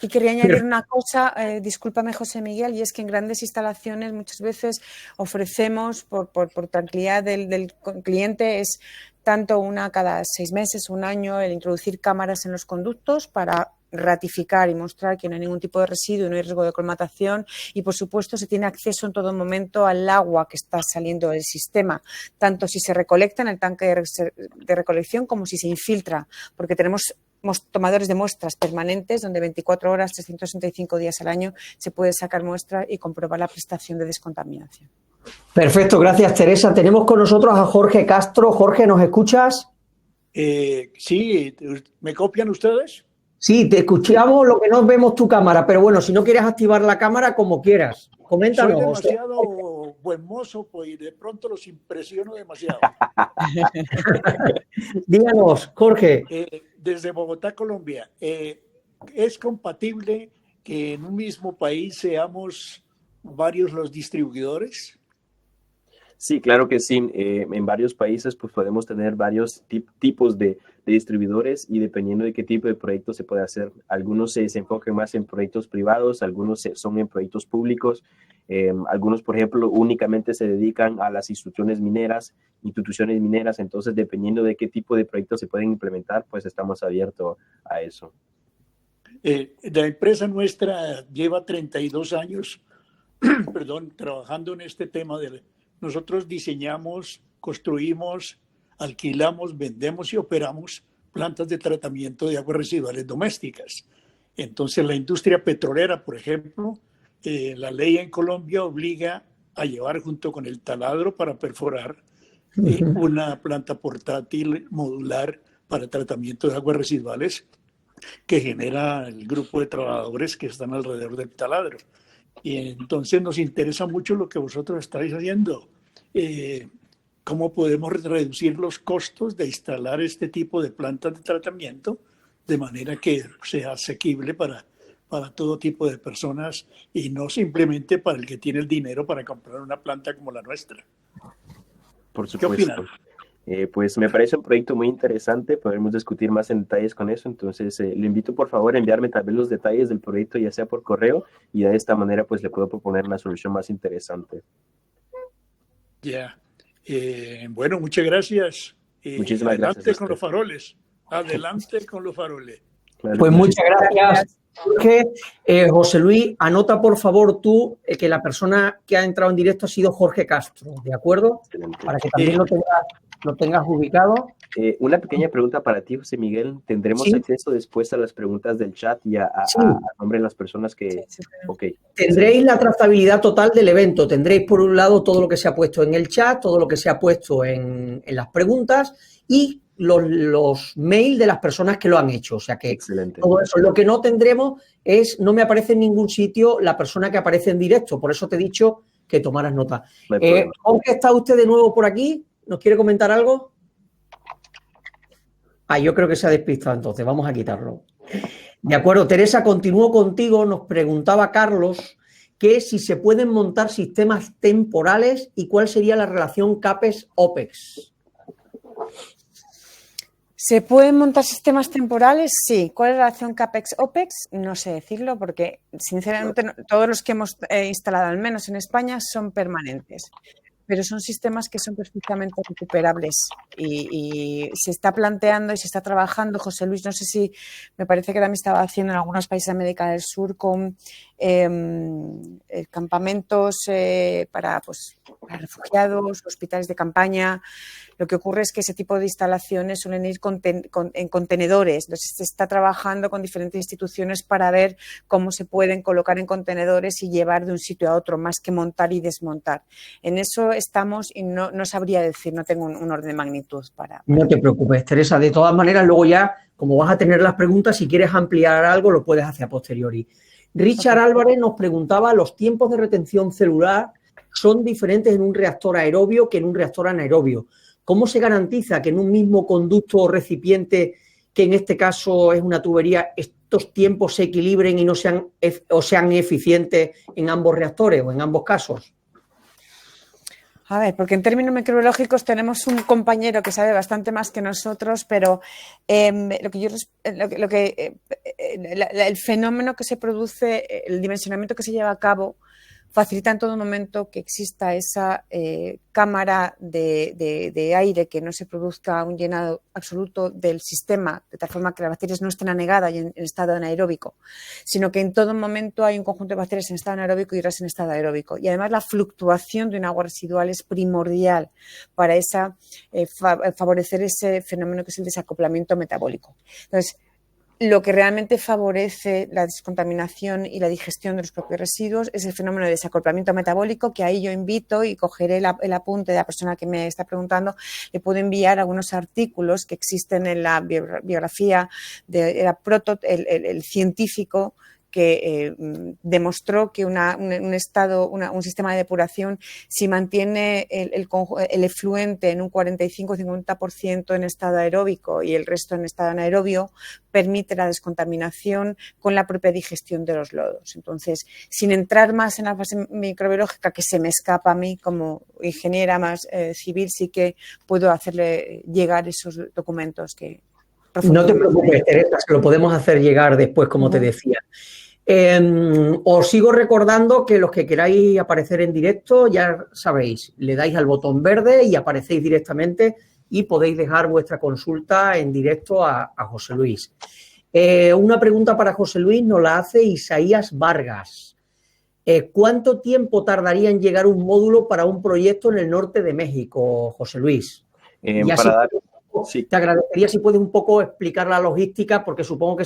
Y quería añadir una cosa, discúlpame José Miguel, y es que en grandes instalaciones muchas veces ofrecemos, por tranquilidad del cliente, es tanto una cada 6 meses, 1 año, el introducir cámaras en los conductos para ratificar y mostrar que no hay ningún tipo de residuo, no hay riesgo de colmatación y, por supuesto, se tiene acceso en todo momento al agua que está saliendo del sistema, tanto si se recolecta en el tanque de recolección como si se infiltra, porque tenemos tomadores de muestras permanentes donde 24 horas, 365 días al año se puede sacar muestras y comprobar la prestación de descontaminación. Perfecto, gracias Teresa. Tenemos con nosotros a Jorge Castro. Jorge, ¿nos escuchas? Sí, ¿me copian ustedes? Sí, te escuchamos, lo que no vemos tu cámara, pero bueno, si no quieres activar la cámara, como quieras. Coméntanos. Soy demasiado buen mozo, pues de pronto los impresiono demasiado. Díganos, Jorge. Desde Bogotá, Colombia, ¿es compatible que en un mismo país seamos varios los distribuidores? Sí, claro que sí. En varios países pues podemos tener varios tipos de distribuidores y dependiendo de qué tipo de proyecto se puede hacer. Algunos se enfocan más en proyectos privados, algunos son en proyectos públicos. Algunos, por ejemplo, únicamente se dedican a las instituciones mineras. Entonces, dependiendo de qué tipo de proyectos se pueden implementar, pues estamos abiertos a eso. La empresa nuestra lleva 32 años trabajando en este tema. Nosotros diseñamos, construimos, alquilamos, vendemos y operamos plantas de tratamiento de aguas residuales domésticas. Entonces, la industria petrolera, por ejemplo, la ley en Colombia obliga a llevar junto con el taladro para perforar una planta portátil modular para tratamiento de aguas residuales que genera el grupo de trabajadores que están alrededor del taladro. Y entonces nos interesa mucho lo que vosotros estáis haciendo. ¿Cómo podemos reducir los costos de instalar este tipo de plantas de tratamiento de manera que sea asequible para todo tipo de personas y no simplemente para el que tiene el dinero para comprar una planta como la nuestra? Por supuesto. ¿Qué opinan? Pues me parece un proyecto muy interesante, podemos discutir más en detalles con eso, entonces le invito por favor a enviarme tal vez los detalles del proyecto ya sea por correo y de esta manera pues le puedo proponer una solución más interesante. Ya. Bueno, muchas gracias. Muchísimas Adelante gracias a con los usted. faroles. Adelante con los faroles. Claro, Pues muchas muchísimas gracias, Jorge. José Luis, anota por favor tú que la persona que ha entrado en directo ha sido Jorge Castro, ¿de acuerdo? Excelente. Para que también lo tengas ubicado. Una pequeña pregunta para ti, José Miguel. ¿Tendremos Sí. acceso después a las preguntas del chat y a Sí. nombre de las personas que... Sí, Ok. Tendréis la trazabilidad total del evento. Tendréis por un lado todo lo que se ha puesto en el chat, todo lo que se ha puesto en las preguntas y los mails de las personas que lo han hecho. O sea que Excelente. todo eso. Lo que no tendremos es, no me aparece en ningún sitio la persona que aparece en directo. Por eso te he dicho que tomaras nota. No hay problema. Jorge, ¿está usted de nuevo por aquí? ¿Nos quiere comentar algo? Yo creo que se ha despistado entonces. Vamos a quitarlo. De acuerdo, Teresa, continúo contigo. Nos preguntaba Carlos que si se pueden montar sistemas temporales y cuál sería la relación CAPEX-OPEX. ¿Se pueden montar sistemas temporales? Sí. ¿Cuál es la relación CAPEX-OPEX? No sé decirlo porque, sinceramente, todos los que hemos instalado, al menos en España, son permanentes. Pero son sistemas que son perfectamente recuperables y se está planteando y se está trabajando. José Luis, no sé si me parece que también estaba haciendo en algunos países de América del Sur con campamentos para refugiados, hospitales de campaña. Lo que ocurre es que ese tipo de instalaciones suelen ir en contenedores. Entonces, se está trabajando con diferentes instituciones para ver cómo se pueden colocar en contenedores y llevar de un sitio a otro, más que montar y desmontar. En eso estamos y no sabría decir, no tengo un orden de magnitud para... No te preocupes, Teresa. De todas maneras, luego ya, como vas a tener las preguntas, si quieres ampliar algo, lo puedes hacer a posteriori. Richard Álvarez nos preguntaba, ¿los tiempos de retención celular son diferentes en un reactor aerobio que en un reactor anaerobio? ¿Cómo se garantiza que en un mismo conducto o recipiente, que en este caso es una tubería, estos tiempos se equilibren y no sean eficientes en ambos reactores o en ambos casos? A ver, porque en términos microbiológicos tenemos un compañero que sabe bastante más que nosotros, pero el fenómeno que se produce, el dimensionamiento que se lleva a cabo, facilita en todo momento que exista esa cámara de aire, que no se produzca un llenado absoluto del sistema, de tal forma que las bacterias no estén anegadas y en estado anaeróbico, sino que en todo momento hay un conjunto de bacterias en estado anaeróbico y otras en estado aeróbico. Y además la fluctuación de un agua residual es primordial para favorecer ese fenómeno que es el desacoplamiento metabólico. Entonces, lo que realmente favorece la descontaminación y la digestión de los propios residuos es el fenómeno de desacoplamiento metabólico, que ahí yo invito y cogeré el apunte de la persona que me está preguntando. Le puedo enviar algunos artículos que existen en la biografía de el científico que demostró que un sistema de depuración, si mantiene el efluente en un 45-50% en estado aeróbico y el resto en estado anaerobio, permite la descontaminación con la propia digestión de los lodos. Entonces, sin entrar más en la fase microbiológica, que se me escapa a mí como ingeniera más civil, sí que puedo hacerle llegar esos documentos que... No te preocupes, Teresa, que lo podemos hacer llegar después, como te decía. Os sigo recordando que los que queráis aparecer en directo, ya sabéis, le dais al botón verde y aparecéis directamente y podéis dejar vuestra consulta en directo a José Luis. Una pregunta para José Luis nos la hace Isaías Vargas. ¿Cuánto tiempo tardaría en llegar un módulo para un proyecto en el norte de México, José Luis? Te agradecería si puedes un poco explicar la logística, porque supongo que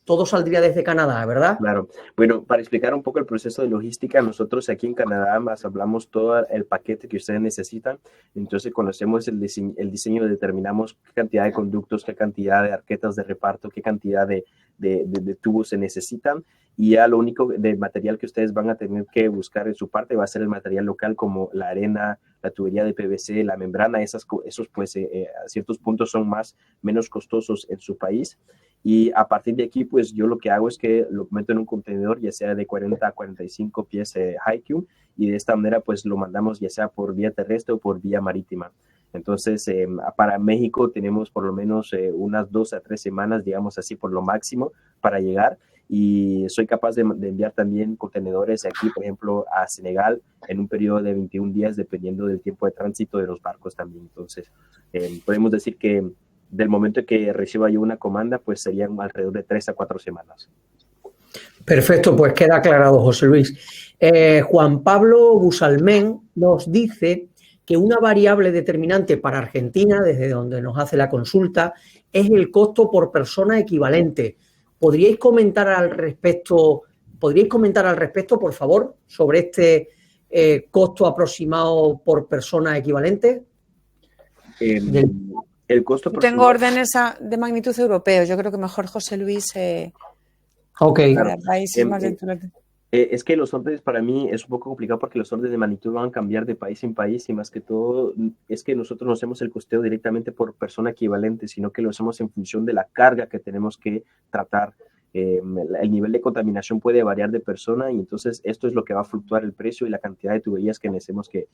todo saldría desde Canadá, ¿verdad? Claro. Bueno, para explicar un poco el proceso de logística, nosotros aquí en Canadá más hablamos todo el paquete que ustedes necesitan. Entonces, conocemos el diseño, determinamos qué cantidad de conductos, qué cantidad de arquetas de reparto, qué cantidad de tubos se necesitan. Y ya lo único de material que ustedes van a tener que buscar en su parte va a ser el material local, como la arena, la tubería de PVC, la membrana. Esos pues a ciertos puntos son menos costosos en su país. Y a partir de aquí, pues yo lo que hago es que lo meto en un contenedor, ya sea de 40 a 45 pies HiQ, y de esta manera pues lo mandamos ya sea por vía terrestre o por vía marítima. Entonces, para México tenemos por lo menos unas 2 a 3 semanas, digamos así, por lo máximo para llegar. y soy capaz de enviar también contenedores de aquí, por ejemplo, a Senegal en un periodo de 21 días, dependiendo del tiempo de tránsito de los barcos también. Entonces, podemos decir que del momento que reciba yo una comanda, pues serían alrededor de 3 a 4 semanas. Perfecto, pues queda aclarado, José Luis. Juan Pablo Busalmén nos dice que una variable determinante para Argentina, desde donde nos hace la consulta, es el costo por persona equivalente. ¿Podríais comentar al respecto, por favor, sobre este costo aproximado por persona equivalente? El costo Tengo órdenes de magnitud europeos. Yo creo que mejor José Luis okay. Para países más dentro es que los órdenes para mí es un poco complicado porque los órdenes de magnitud van a cambiar de país en país y más que todo es que nosotros no hacemos el costeo directamente por persona equivalente, sino que lo hacemos en función de la carga que tenemos que tratar. El nivel de contaminación puede variar de persona y entonces esto es lo que va a fluctuar el precio y la cantidad de tuberías que necesitemos que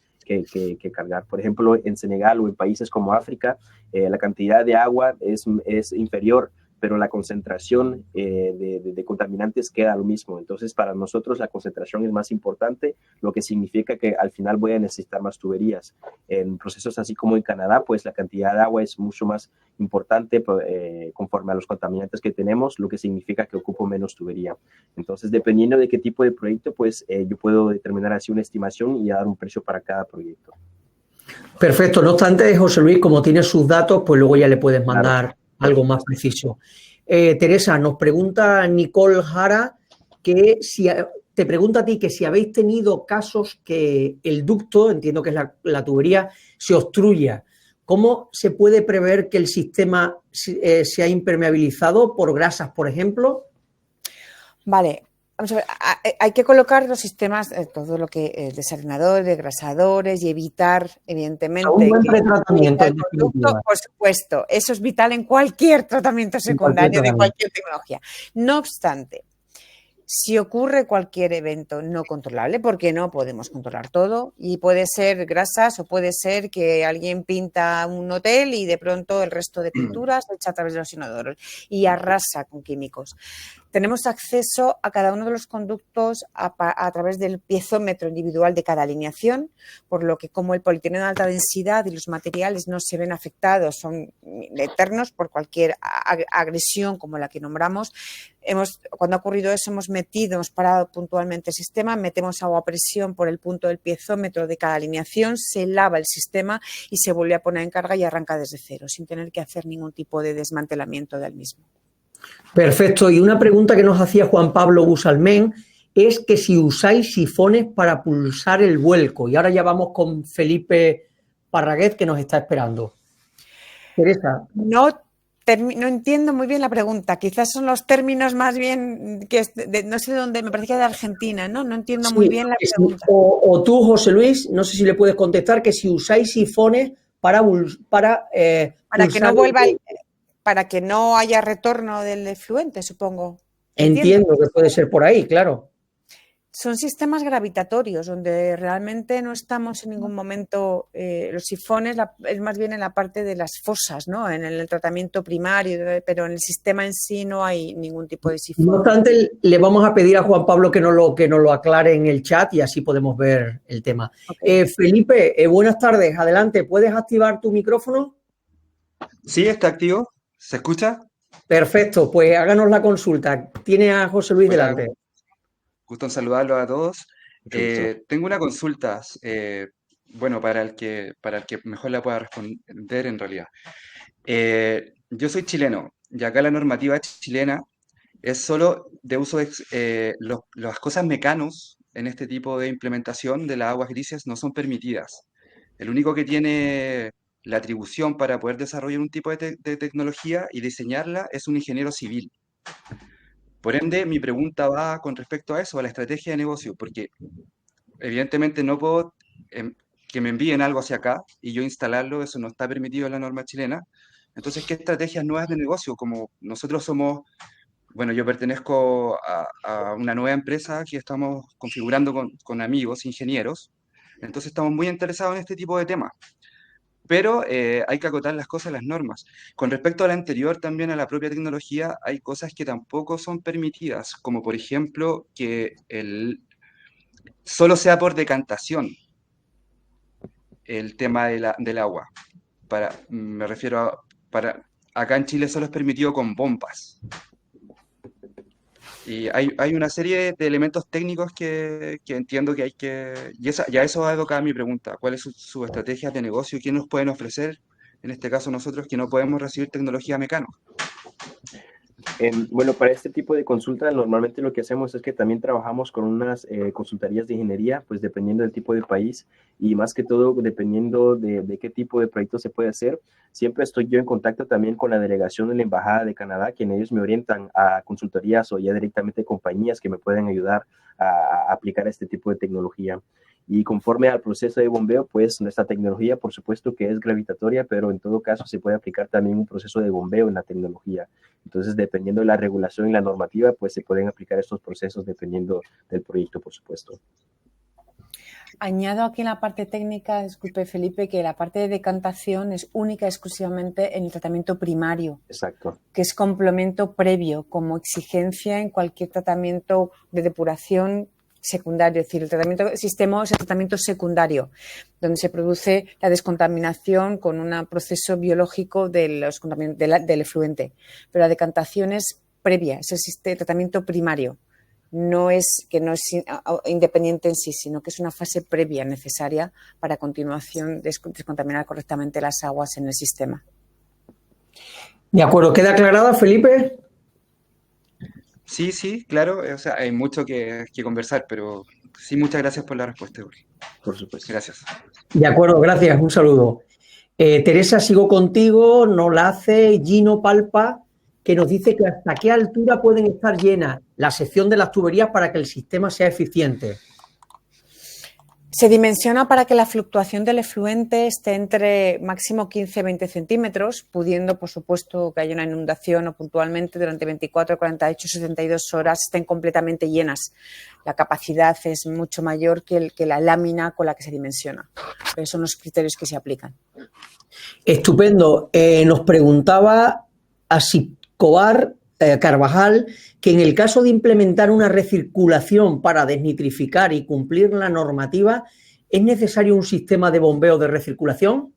cargar. Por ejemplo, en Senegal o en países como África, la cantidad de agua es inferior, pero la concentración de contaminantes queda lo mismo. Entonces, para nosotros la concentración es más importante, lo que significa que al final voy a necesitar más tuberías. En procesos así como en Canadá, pues la cantidad de agua es mucho más importante conforme a los contaminantes que tenemos, lo que significa que ocupo menos tubería. Entonces, dependiendo de qué tipo de proyecto, pues yo puedo determinar así una estimación y dar un precio para cada proyecto. Perfecto. No obstante, José Luis, como tienes sus datos, pues luego ya le puedes mandar algo más preciso. Teresa, nos pregunta Nicole Jara que te pregunta a ti que si habéis tenido casos que el ducto, entiendo que es la tubería, se obstruya. ¿Cómo se puede prever que el sistema se ha impermeabilizado por grasas, por ejemplo? Vale. Vamos a ver, hay que colocar los sistemas, todo lo que desalinadores, degrasadores y evitar, evidentemente, un buen pretratamiento, el producto, por supuesto, eso es vital en cualquier tratamiento secundario de cualquier tecnología. No obstante, si ocurre cualquier evento no controlable, porque no podemos controlar todo, y puede ser grasas o puede ser que alguien pinta un hotel y de pronto el resto de pinturas se echa a través de los inodoros y arrasa con químicos. Tenemos acceso a cada uno de los conductos a través del piezómetro individual de cada alineación, por lo que como el polietileno de alta densidad y los materiales no se ven afectados, son eternos por cualquier agresión como la que nombramos, cuando ha ocurrido eso hemos parado puntualmente el sistema, metemos agua a presión por el punto del piezómetro de cada alineación, se lava el sistema y se vuelve a poner en carga y arranca desde cero, sin tener que hacer ningún tipo de desmantelamiento del mismo. Perfecto. Y una pregunta que nos hacía Juan Pablo Busalmén es que si usáis sifones para pulsar el vuelco. Y ahora ya vamos con Felipe Parraguet, que nos está esperando. Teresa. No entiendo muy bien la pregunta. Quizás son los términos más bien que no sé de dónde, me parece que de Argentina, ¿no? No entiendo muy bien la pregunta. O tú, José Luis, no sé si le puedes contestar que si usáis sifones para que no vuelva, para que no haya retorno del efluente, supongo. Entiendo que puede ser por ahí, claro. Son sistemas gravitatorios donde realmente no estamos en ningún momento, los sifones es más bien en la parte de las fosas, ¿no? En el tratamiento primario, pero en el sistema en sí no hay ningún tipo de sifón. No obstante, le vamos a pedir a Juan Pablo que nos lo aclare en el chat y así podemos ver el tema. Okay. Felipe, buenas tardes, adelante, ¿puedes activar tu micrófono? Sí, está activo, ¿se escucha? Perfecto, pues háganos la consulta. Tiene a José Luis delante. Gusto en saludarlos a todos. Tengo una consulta, bueno, para el que mejor la pueda responder en realidad. Yo soy chileno y acá la normativa chilena es solo de uso de las cosas mecanos en este tipo de implementación de las aguas grises no son permitidas. El único que tiene la atribución para poder desarrollar un tipo de tecnología y diseñarla es un ingeniero civil. Por ende, mi pregunta va con respecto a eso, a la estrategia de negocio, porque evidentemente no puedo que me envíen algo hacia acá y yo instalarlo, eso no está permitido en la norma chilena. Entonces, ¿qué estrategias nuevas de negocio? Como nosotros somos, bueno, yo pertenezco a una nueva empresa que estamos configurando con amigos, ingenieros, entonces estamos muy interesados en este tipo de temas. pero hay que acotar las cosas a las normas. Con respecto a la anterior, también a la propia tecnología, hay cosas que tampoco son permitidas, como por ejemplo que solo sea por decantación el tema del agua. Me refiero acá en Chile solo es permitido con bombas. Y hay una serie de elementos técnicos que entiendo que hay que... Y a eso va abocada mi pregunta. ¿Cuáles son sus estrategias de negocio? ¿Qué nos pueden ofrecer, en este caso nosotros, que no podemos recibir tecnología mecánica? Bueno, para este tipo de consulta, normalmente lo que hacemos es que también trabajamos con unas consultorías de ingeniería, pues dependiendo del tipo de país y más que todo dependiendo de qué tipo de proyecto se puede hacer. Siempre estoy yo en contacto también con la delegación de la Embajada de Canadá, quienes ellos me orientan a consultorías o ya directamente compañías que me pueden ayudar a aplicar este tipo de tecnología. Y conforme al proceso de bombeo, pues nuestra tecnología, por supuesto que es gravitatoria, pero en todo caso se puede aplicar también un proceso de bombeo en la tecnología. Entonces, dependiendo de la regulación y la normativa, pues se pueden aplicar estos procesos dependiendo del proyecto, por supuesto. Añado aquí en la parte técnica, disculpe Felipe, que la parte de decantación es única y exclusivamente en el tratamiento primario. Exacto. Que es complemento previo, como exigencia en cualquier tratamiento de depuración secundario. Es decir, el tratamiento sistema es el tratamiento secundario, donde se produce la descontaminación con un proceso biológico del efluente. Pero la decantación es previa, es el tratamiento primario. No es independiente en sí, sino que es una fase previa necesaria para a continuación descontaminar correctamente las aguas en el sistema. De acuerdo, ¿queda aclarada, Felipe? Sí, claro, o sea, hay mucho que conversar, pero sí, muchas gracias por la respuesta, Uri. Por supuesto. Gracias. De acuerdo, gracias, un saludo. Teresa, sigo contigo, nos la hace Gino Palpa, que nos dice que hasta qué altura pueden estar llenas la sección de las tuberías para que el sistema sea eficiente. Se dimensiona para que la fluctuación del efluente esté entre máximo 15-20 centímetros, pudiendo, por supuesto, que haya una inundación o puntualmente durante 24, 48, 72 horas estén completamente llenas. La capacidad es mucho mayor que la lámina con la que se dimensiona. Pero son los criterios que se aplican. Estupendo. Nos preguntaba Asicobar Carvajal que en el caso de implementar una recirculación para desnitrificar y cumplir la normativa, ¿es necesario un sistema de bombeo de recirculación?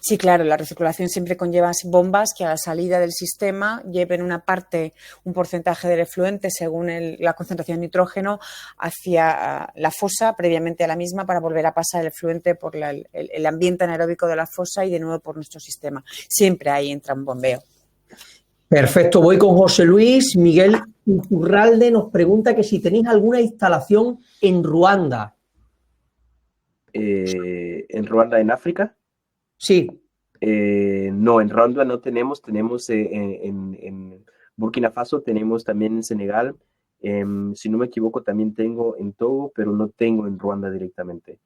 Sí, claro, la recirculación siempre conlleva bombas que a la salida del sistema lleven un porcentaje del efluente según la concentración de nitrógeno hacia la fosa, previamente a la misma, para volver a pasar el efluente por el ambiente anaeróbico de la fosa y de nuevo por nuestro sistema. Siempre ahí entra un bombeo. Perfecto, voy con José Luis. Miguel Iturralde nos pregunta que si tenéis alguna instalación en Ruanda. ¿En Ruanda, en África? Sí. No, en Ruanda no tenemos en Burkina Faso, tenemos también en Senegal, si no me equivoco también tengo en Togo, pero no tengo en Ruanda directamente.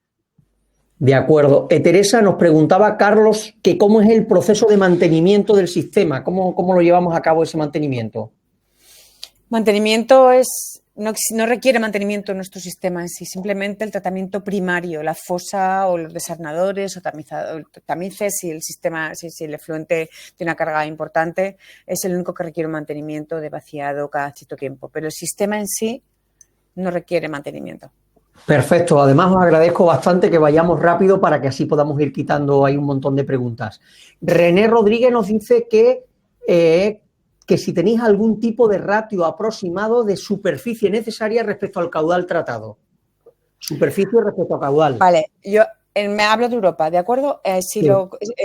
De acuerdo. Teresa, nos preguntaba Carlos que cómo es el proceso de mantenimiento del sistema, cómo lo llevamos a cabo ese mantenimiento. Mantenimiento no requiere mantenimiento en nuestro sistema en sí, simplemente el tratamiento primario, la fosa o los desarnadores o tamices, si el efluente tiene una carga importante, es el único que requiere un mantenimiento de vaciado cada cierto tiempo, pero el sistema en sí no requiere mantenimiento. Perfecto, además os agradezco bastante que vayamos rápido para que así podamos ir quitando ahí un montón de preguntas. René Rodríguez nos dice que si tenéis algún tipo de ratio aproximado de superficie necesaria respecto al caudal tratado. Superficie respecto a caudal. Vale, me hablo de Europa, ¿de acuerdo? Sí.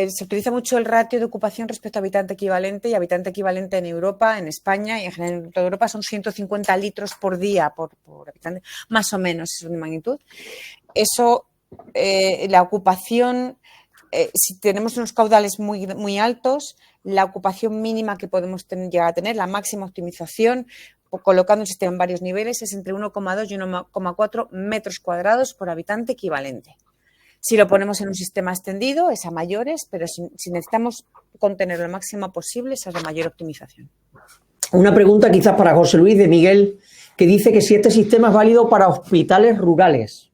Se utiliza mucho el ratio de ocupación respecto a habitante equivalente y habitante equivalente en Europa, en España y en general en toda Europa son 150 litros por día por habitante, más o menos es una magnitud. Eso, la ocupación, si tenemos unos caudales muy, muy altos, la ocupación mínima que podemos llegar a tener, la máxima optimización, colocando el sistema en varios niveles, es entre 1,2 y 1,4 metros cuadrados por habitante equivalente. Si lo ponemos en un sistema extendido, es a mayores, pero si necesitamos contener lo máximo posible, esa es la mayor optimización. Una pregunta quizás para José Luis de Miguel, que dice que si este sistema es válido para hospitales rurales.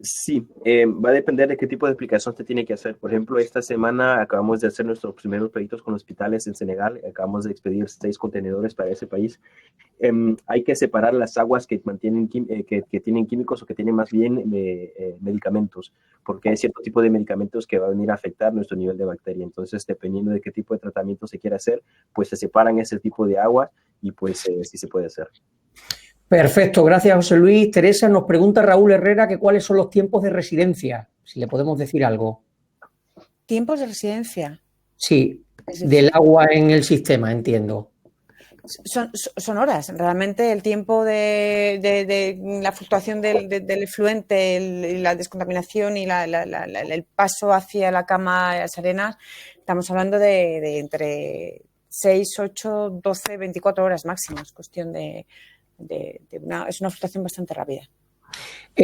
Sí, va a depender de qué tipo de explicación se tiene que hacer. Por ejemplo, esta semana acabamos de hacer nuestros primeros proyectos con hospitales en Senegal. Acabamos de expedir 6 contenedores para ese país. Hay que separar las aguas que mantienen que tienen químicos o que tienen más bien medicamentos, porque hay cierto tipo de medicamentos que va a venir a afectar nuestro nivel de bacteria. Entonces, dependiendo de qué tipo de tratamiento se quiera hacer, pues se separan ese tipo de agua y pues sí se puede hacer. Perfecto, gracias José Luis. Teresa, nos pregunta Raúl Herrera que cuáles son los tiempos de residencia, si le podemos decir algo. ¿Tiempos de residencia? Sí, Es decir, del agua en el sistema, entiendo. Son horas. Realmente el tiempo de la fluctuación del efluente, la descontaminación y el paso hacia la cama, las arenas, estamos hablando de entre 6, 8, 12, 24 horas máximo. Es cuestión es una fluctuación bastante rápida.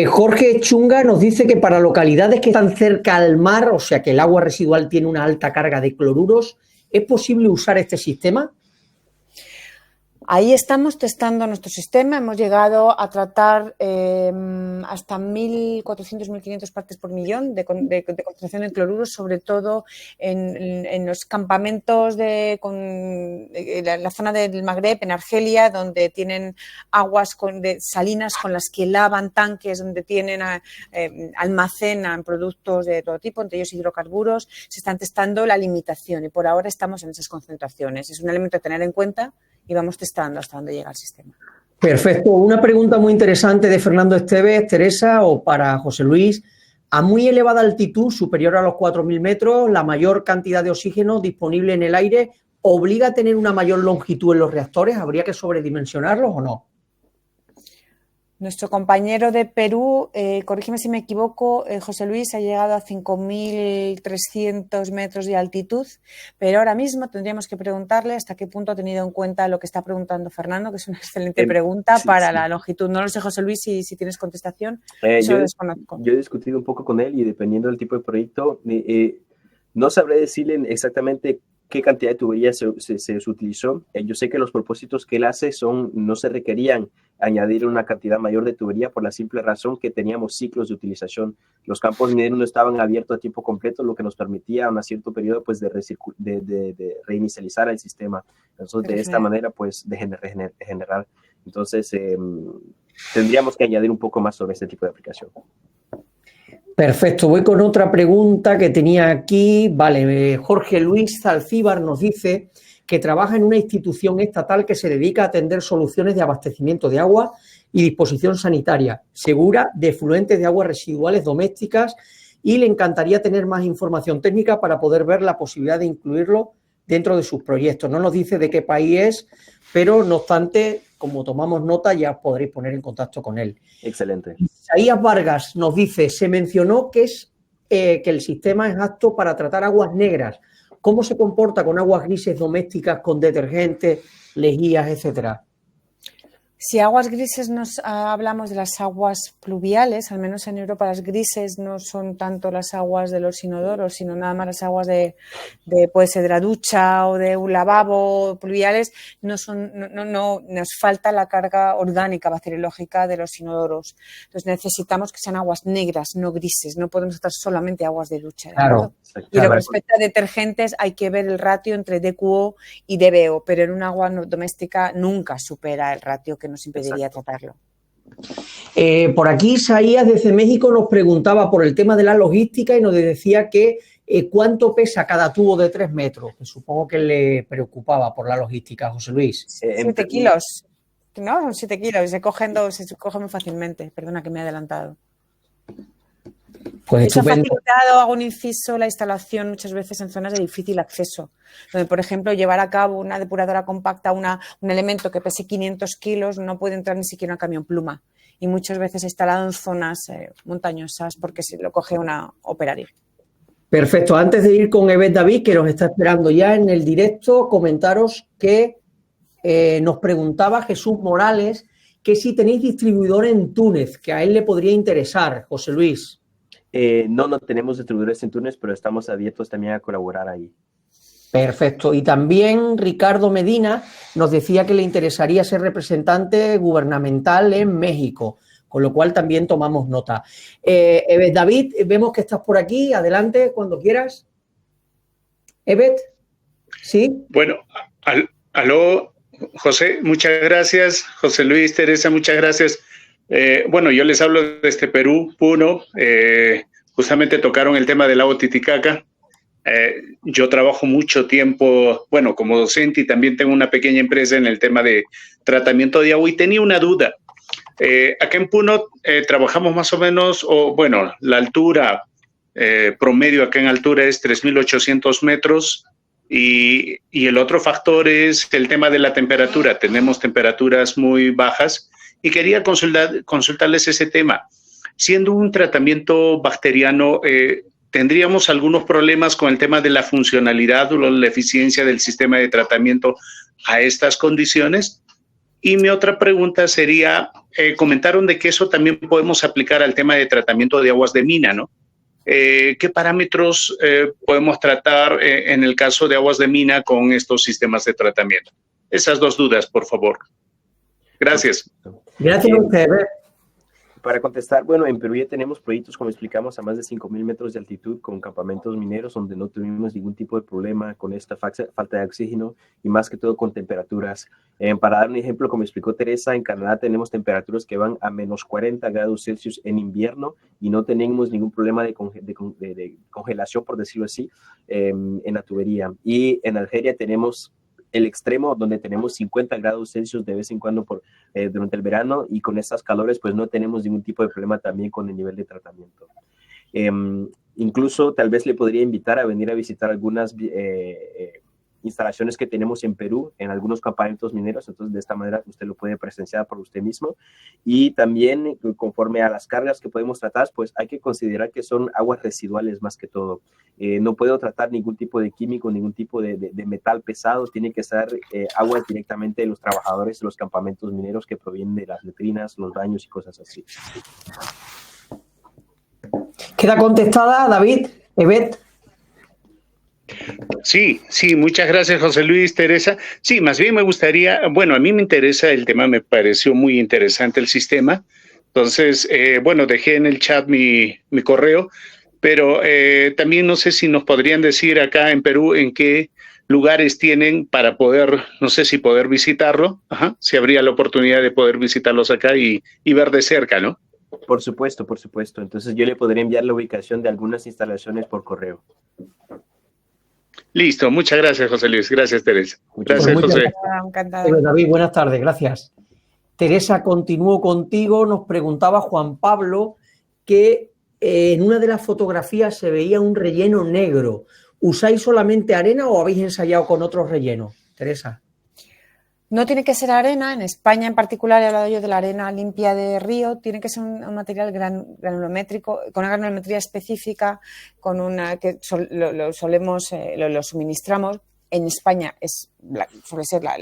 Jorge Chunga nos dice que para localidades que están cerca al mar, o sea que el agua residual tiene una alta carga de cloruros, ¿es posible usar este sistema? Ahí estamos testando nuestro sistema. Hemos llegado a tratar hasta 1.400, 1.500 partes por millón de concentración de cloruros, sobre todo en los campamentos de la zona del Magreb, en Argelia, donde tienen aguas salinas con las que lavan tanques, donde tienen almacenan productos de todo tipo, entre ellos hidrocarburos. Se están testando la limitación y por ahora estamos en esas concentraciones. Es un elemento a tener en cuenta y vamos testando hasta dónde llega el sistema. Perfecto. Una pregunta muy interesante de Fernando Esteves, Teresa, o para José Luis. A muy elevada altitud, superior a los 4.000 metros, la mayor cantidad de oxígeno disponible en el aire obliga a tener una mayor longitud en los reactores. ¿Habría que sobredimensionarlos o no? Nuestro compañero de Perú, corrígeme si me equivoco, José Luis, ha llegado a 5.300 metros de altitud, pero ahora mismo tendríamos que preguntarle hasta qué punto ha tenido en cuenta lo que está preguntando Fernando, que es una excelente pregunta para la longitud. No lo sé, José Luis, si tienes contestación. Yo he discutido un poco con él y dependiendo del tipo de proyecto, no sabré decirle exactamente qué cantidad de tubería se utilizó. Yo sé que los propósitos que él hace no se requerían añadir una cantidad mayor de tubería por la simple razón que teníamos ciclos de utilización. Los campos mineros no estaban abiertos a tiempo completo, lo que nos permitía a un cierto periodo pues, de reinicializar el sistema. Entonces, de esta manera, pues, de generar. Entonces, tendríamos que añadir un poco más sobre este tipo de aplicación. Perfecto, voy con otra pregunta que tenía aquí. Vale, Jorge Luis Zalcíbar nos dice que trabaja en una institución estatal que se dedica a atender soluciones de abastecimiento de agua y disposición sanitaria segura de efluentes de aguas residuales domésticas y le encantaría tener más información técnica para poder ver la posibilidad de incluirlo dentro de sus proyectos. No nos dice de qué país es, pero no obstante, como tomamos nota, ya os podréis poner en contacto con él. Excelente. Isaías Vargas nos dice, se mencionó que el sistema es apto para tratar aguas negras. ¿Cómo se comporta con aguas grises domésticas, con detergentes, lejías, etcétera? Si aguas grises hablamos de las aguas pluviales, al menos en Europa las grises no son tanto las aguas de los inodoros, sino nada más las aguas puede ser de la ducha o de un lavabo pluviales, no nos falta la carga orgánica bacteriológica de los inodoros. Entonces necesitamos que sean aguas negras, no grises, no podemos tratar solamente aguas de ducha. Claro. Y lo que respecta a detergentes, hay que ver el ratio entre DQO y DBO, pero en un agua doméstica nunca supera el ratio que nos impediría tratarlo. Por aquí Isaías desde México nos preguntaba por el tema de la logística y nos decía que cuánto pesa cada tubo de 3 metros, que supongo que le preocupaba por la logística, José Luis. 7 kilos, ¿no? Son 7 kilos, se coge muy fácilmente, perdona que me he adelantado. Pues eso ha facilitado, hago un inciso, la instalación muchas veces en zonas de difícil acceso, donde, por ejemplo, llevar a cabo una depuradora compacta, un elemento que pese 500 kilos, no puede entrar ni siquiera un camión pluma. Y muchas veces instalado en zonas montañosas porque se lo coge una operaria. Perfecto. Antes de ir con Evet David, que nos está esperando ya en el directo, comentaros que nos preguntaba Jesús Morales que si tenéis distribuidor en Túnez, que a él le podría interesar, José Luis. No tenemos distribuidores en Túnez, pero estamos abiertos también a colaborar ahí. Perfecto. Y también Ricardo Medina nos decía que le interesaría ser representante gubernamental en México. con lo cual también tomamos nota. David, vemos que estás por aquí, adelante, cuando quieras. Evet, ¿sí? Bueno, aló, José, muchas gracias. José Luis, Teresa, muchas gracias. Bueno, yo les hablo desde Perú, Puno. Justamente tocaron el tema del lago Titicaca. Yo trabajo mucho tiempo, bueno, como docente y también tengo una pequeña empresa en el tema de tratamiento de agua y tenía una duda. Acá en Puno trabajamos más o menos, bueno, la altura promedio acá en altura es 3.800 metros y el otro factor es el tema de la temperatura. Tenemos temperaturas muy bajas y quería consultarles ese tema. Siendo un tratamiento bacteriano, ¿tendríamos algunos problemas con el tema de la funcionalidad o la eficiencia del sistema de tratamiento a estas condiciones? Y mi otra pregunta sería, comentaron de que eso también podemos aplicar al tema de tratamiento de aguas de mina, ¿no? ¿Qué parámetros podemos tratar en el caso de aguas de mina con estos sistemas de tratamiento? Esas dos dudas, por favor. Gracias. Gracias a ustedes. Para contestar, bueno, en Perú ya tenemos proyectos, como explicamos, a más de 5.000 metros de altitud con campamentos mineros donde no tuvimos ningún tipo de problema con esta falta de oxígeno y más que todo con temperaturas. Para dar un ejemplo, como explicó Teresa, en Canadá tenemos temperaturas que van a menos 40 grados Celsius en invierno y no tenemos ningún problema de congelación, por decirlo así, en la tubería. Y en Algeria tenemos el extremo donde tenemos 50 grados Celsius de vez en cuando durante el verano y con estas calores pues no tenemos ningún tipo de problema también con el nivel de tratamiento. Incluso tal vez le podría invitar a venir a visitar algunas instalaciones que tenemos en Perú, en algunos campamentos mineros, entonces de esta manera usted lo puede presenciar por usted mismo. Y también conforme a las cargas que podemos tratar, pues hay que considerar que son aguas residuales más que todo. No puedo tratar ningún tipo de químico, ningún tipo de metal pesado, tiene que ser agua directamente de los trabajadores de los campamentos mineros que provienen de las letrinas, los baños y cosas así. ¿Queda contestada, David? Evet. Sí, muchas gracias, José Luis, Teresa. Sí, más bien me gustaría, bueno, a mí me interesa el tema, me pareció muy interesante el sistema. Entonces, bueno, dejé en el chat mi correo, pero también no sé si nos podrían decir acá en Perú en qué lugares tienen para poder, no sé si poder visitarlo, si habría la oportunidad de poder visitarlos acá y ver de cerca, ¿no? Por supuesto, por supuesto. Entonces yo le podría enviar la ubicación de algunas instalaciones por correo. Listo, muchas gracias, José Luis. Gracias, Teresa. Gracias, José. David, buenas tardes, gracias. Teresa, continúo contigo. Nos preguntaba Juan Pablo que en una de las fotografías se veía un relleno negro. ¿Usáis solamente arena o habéis ensayado con otros rellenos? Teresa. No tiene que ser arena, en España en particular he hablado yo de la arena limpia de río, tiene que ser un material granulométrico, con una granulometría específica, con una que lo suministramos. En España suele ser la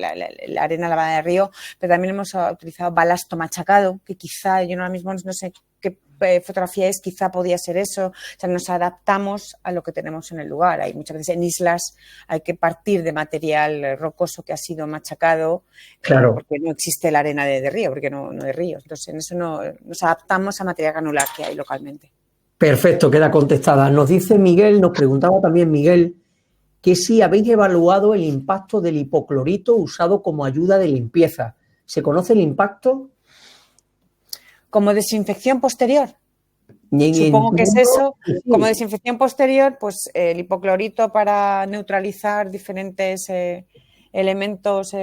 arena lavada de río, pero también hemos utilizado balasto machacado, que quizá, yo ahora mismo no sé qué fotografía es, quizá podía ser eso. O sea, nos adaptamos a lo que tenemos en el lugar. Hay muchas veces en islas hay que partir de material rocoso que ha sido machacado, claro, porque no existe la arena de río, porque no de ríos. Entonces, en eso nos adaptamos a material granular que hay localmente. Perfecto, queda contestada. Nos dice Miguel, nos preguntaba también Miguel, que si habéis evaluado el impacto del hipoclorito usado como ayuda de limpieza. ¿Se conoce el impacto? Como desinfección posterior. Supongo que es eso. Sí. Como desinfección posterior, pues el hipoclorito para neutralizar diferentes elementos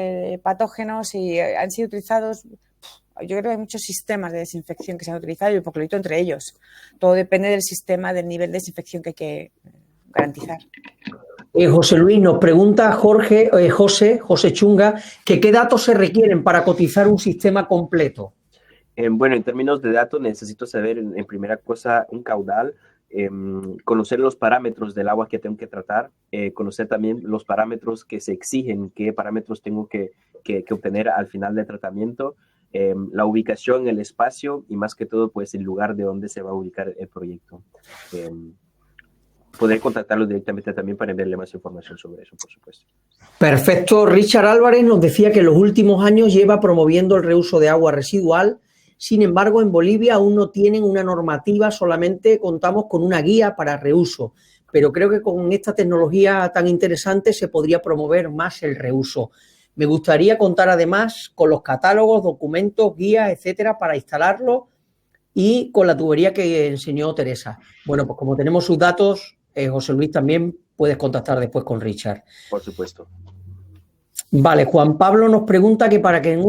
patógenos y han sido utilizados. Yo creo que hay muchos sistemas de desinfección que se han utilizado y el hipoclorito entre ellos. Todo depende del sistema, del nivel de desinfección que hay que garantizar. José Luis, nos pregunta José Chunga, que qué datos se requieren para cotizar un sistema completo. Bueno, en términos de datos necesito saber en primera cosa un caudal, conocer los parámetros del agua que tengo que tratar, conocer también los parámetros que se exigen, qué parámetros tengo que obtener al final del tratamiento, la ubicación, el espacio y más que todo pues el lugar de donde se va a ubicar el proyecto. Poder contactarlos directamente también para enviarle más información sobre eso, por supuesto. Perfecto. Richard Álvarez nos decía que en los últimos años lleva promoviendo el reuso de agua residual. Sin embargo, en Bolivia aún no tienen una normativa, solamente contamos con una guía para reuso. Pero creo que con esta tecnología tan interesante se podría promover más el reuso. Me gustaría contar además con los catálogos, documentos, guías, etcétera, para instalarlo y con la tubería que enseñó Teresa. Bueno, pues como tenemos sus datos, José Luis, también puedes contactar después con Richard. Por supuesto. Vale, Juan Pablo nos pregunta que para que en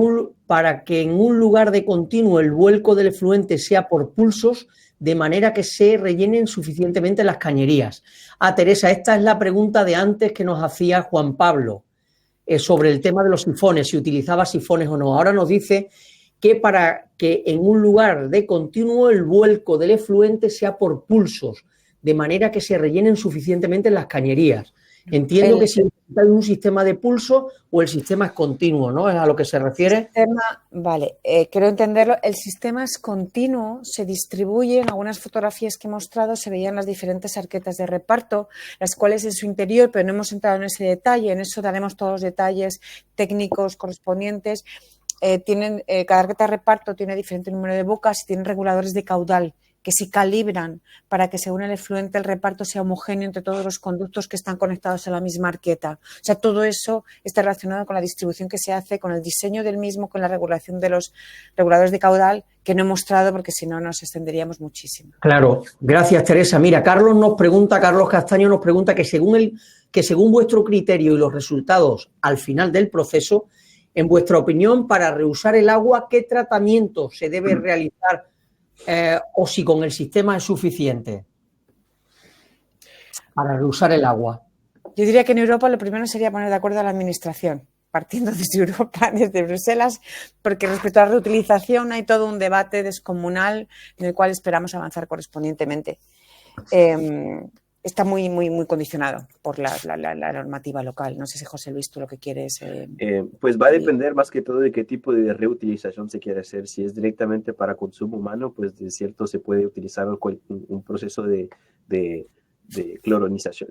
un lugar de continuo el vuelco del efluente sea por pulsos, de manera que se rellenen suficientemente las cañerías. Teresa, esta es la pregunta de antes que nos hacía Juan Pablo sobre el tema de los sifones, si utilizaba sifones o no. Ahora nos dice que para que en un lugar de continuo el vuelco del efluente sea por pulsos, de manera que se rellenen suficientemente las cañerías. Entiendo que si hay un sistema de pulso o el sistema es continuo, ¿no? ¿Es a lo que se refiere? Vale, quiero entenderlo. El sistema es continuo, se distribuye. En algunas fotografías que he mostrado se veían las diferentes arquetas de reparto, las cuales en su interior, pero no hemos entrado en ese detalle. En eso daremos todos los detalles técnicos correspondientes. Cada arqueta de reparto tiene diferente número de bocas y tienen reguladores de caudal que se calibran para que según el efluente el reparto sea homogéneo entre todos los conductos que están conectados a la misma arqueta. O sea, todo eso está relacionado con la distribución que se hace, con el diseño del mismo, con la regulación de los reguladores de caudal, que no he mostrado porque si no nos extenderíamos muchísimo. Claro, gracias Teresa. Mira, Carlos Castaño nos pregunta que según vuestro criterio y los resultados al final del proceso, en vuestra opinión, para reusar el agua, ¿qué tratamiento se debe realizar? O si con el sistema es suficiente para reusar el agua. Yo diría que en Europa lo primero sería poner de acuerdo a la administración, partiendo desde Europa, desde Bruselas, porque respecto a la reutilización hay todo un debate descomunal en el cual esperamos avanzar correspondientemente. Está muy condicionado por la normativa local. No sé si, José Luis, tú lo que quieres... pues va a depender más que todo de qué tipo de reutilización se quiere hacer. Si es directamente para consumo humano, pues de cierto se puede utilizar un proceso de cloronización,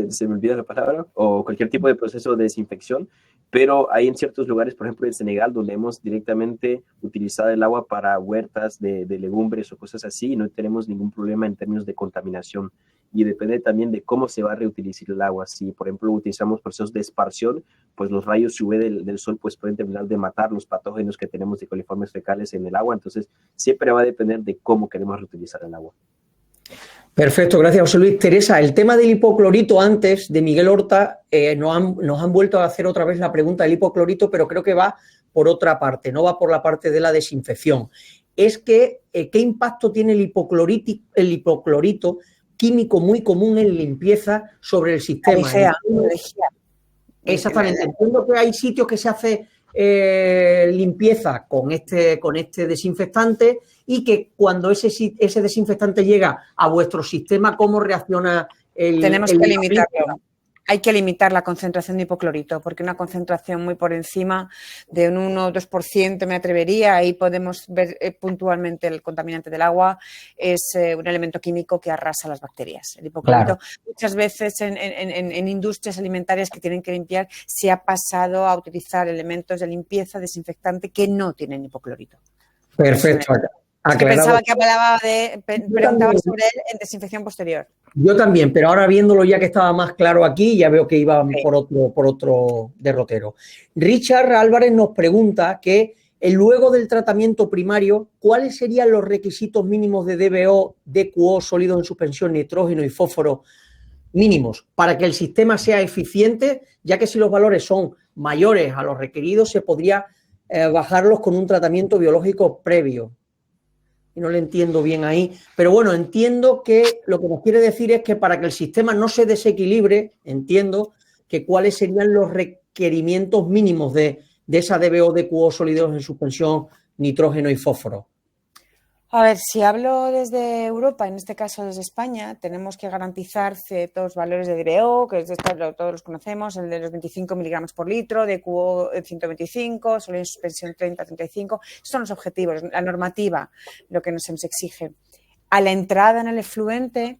se me olvida la palabra, o cualquier tipo de proceso de desinfección, pero hay en ciertos lugares, por ejemplo en Senegal, donde hemos directamente utilizado el agua para huertas de legumbres o cosas así y no tenemos ningún problema en términos de contaminación. Y depende también de cómo se va a reutilizar el agua. Si, por ejemplo, utilizamos procesos de esparción, pues los rayos UV del sol pues pueden terminar de matar los patógenos que tenemos de coliformes fecales en el agua. Entonces, siempre va a depender de cómo queremos reutilizar el agua. Perfecto, gracias José Luis. Teresa, el tema del hipoclorito antes de Miguel Horta, nos han vuelto a hacer otra vez la pregunta del hipoclorito, pero creo que va por otra parte, no va por la parte de la desinfección. Es que, ¿qué impacto tiene el hipoclorito químico muy común en limpieza sobre el sistema? Exactamente. Entiendo que hay sitios que se hace limpieza con este desinfectante y que cuando ese desinfectante llega a vuestro sistema, ¿cómo reacciona Tenemos que limitarlo. Hay que limitar la concentración de hipoclorito, porque una concentración muy por encima de un 1 o 2%, me atrevería, ahí podemos ver puntualmente el contaminante del agua, es un elemento químico que arrasa las bacterias. El hipoclorito, muchas veces en industrias alimentarias que tienen que limpiar, se ha pasado a utilizar elementos de limpieza, desinfectante, que no tienen hipoclorito. Perfecto. Pensaba que preguntaba sobre él en desinfección posterior. Yo también, pero ahora viéndolo ya que estaba más claro aquí, ya veo que iba por otro derrotero. Richard Álvarez nos pregunta que luego del tratamiento primario, ¿cuáles serían los requisitos mínimos de DBO, DQO, sólidos en suspensión, nitrógeno y fósforo mínimos para que el sistema sea eficiente, ya que si los valores son mayores a los requeridos, se podría bajarlos con un tratamiento biológico previo? Y no le entiendo bien ahí, pero bueno, entiendo que lo que nos quiere decir es que para que el sistema no se desequilibre, entiendo que cuáles serían los requerimientos mínimos de esa DBO, DQO, sólidos en suspensión, nitrógeno y fósforo. A ver, si hablo desde Europa, en este caso desde España, tenemos que garantizar ciertos valores de DBO, que todos los conocemos, el de los 25 miligramos por litro, DQO 125, sólido en suspensión 30-35. Son los objetivos, la normativa, lo que nos exige. A la entrada en el efluente,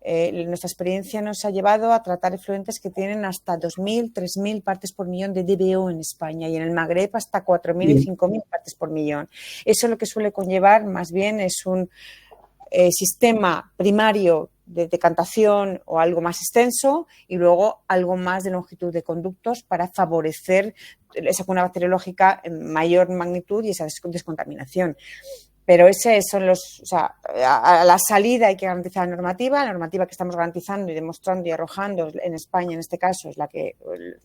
nuestra experiencia nos ha llevado a tratar efluentes que tienen hasta 2.000, 3.000 partes por millón de DBO en España y en el Magreb hasta 4.000 y 5.000 partes por millón. Eso lo que suele conllevar más bien es un sistema primario de decantación o algo más extenso y luego algo más de longitud de conductos para favorecer esa cuna bacteriológica en mayor magnitud y esa descontaminación. Pero esos son los, o sea, a la salida hay que garantizar la normativa que estamos garantizando y demostrando y arrojando en España, en este caso, es la que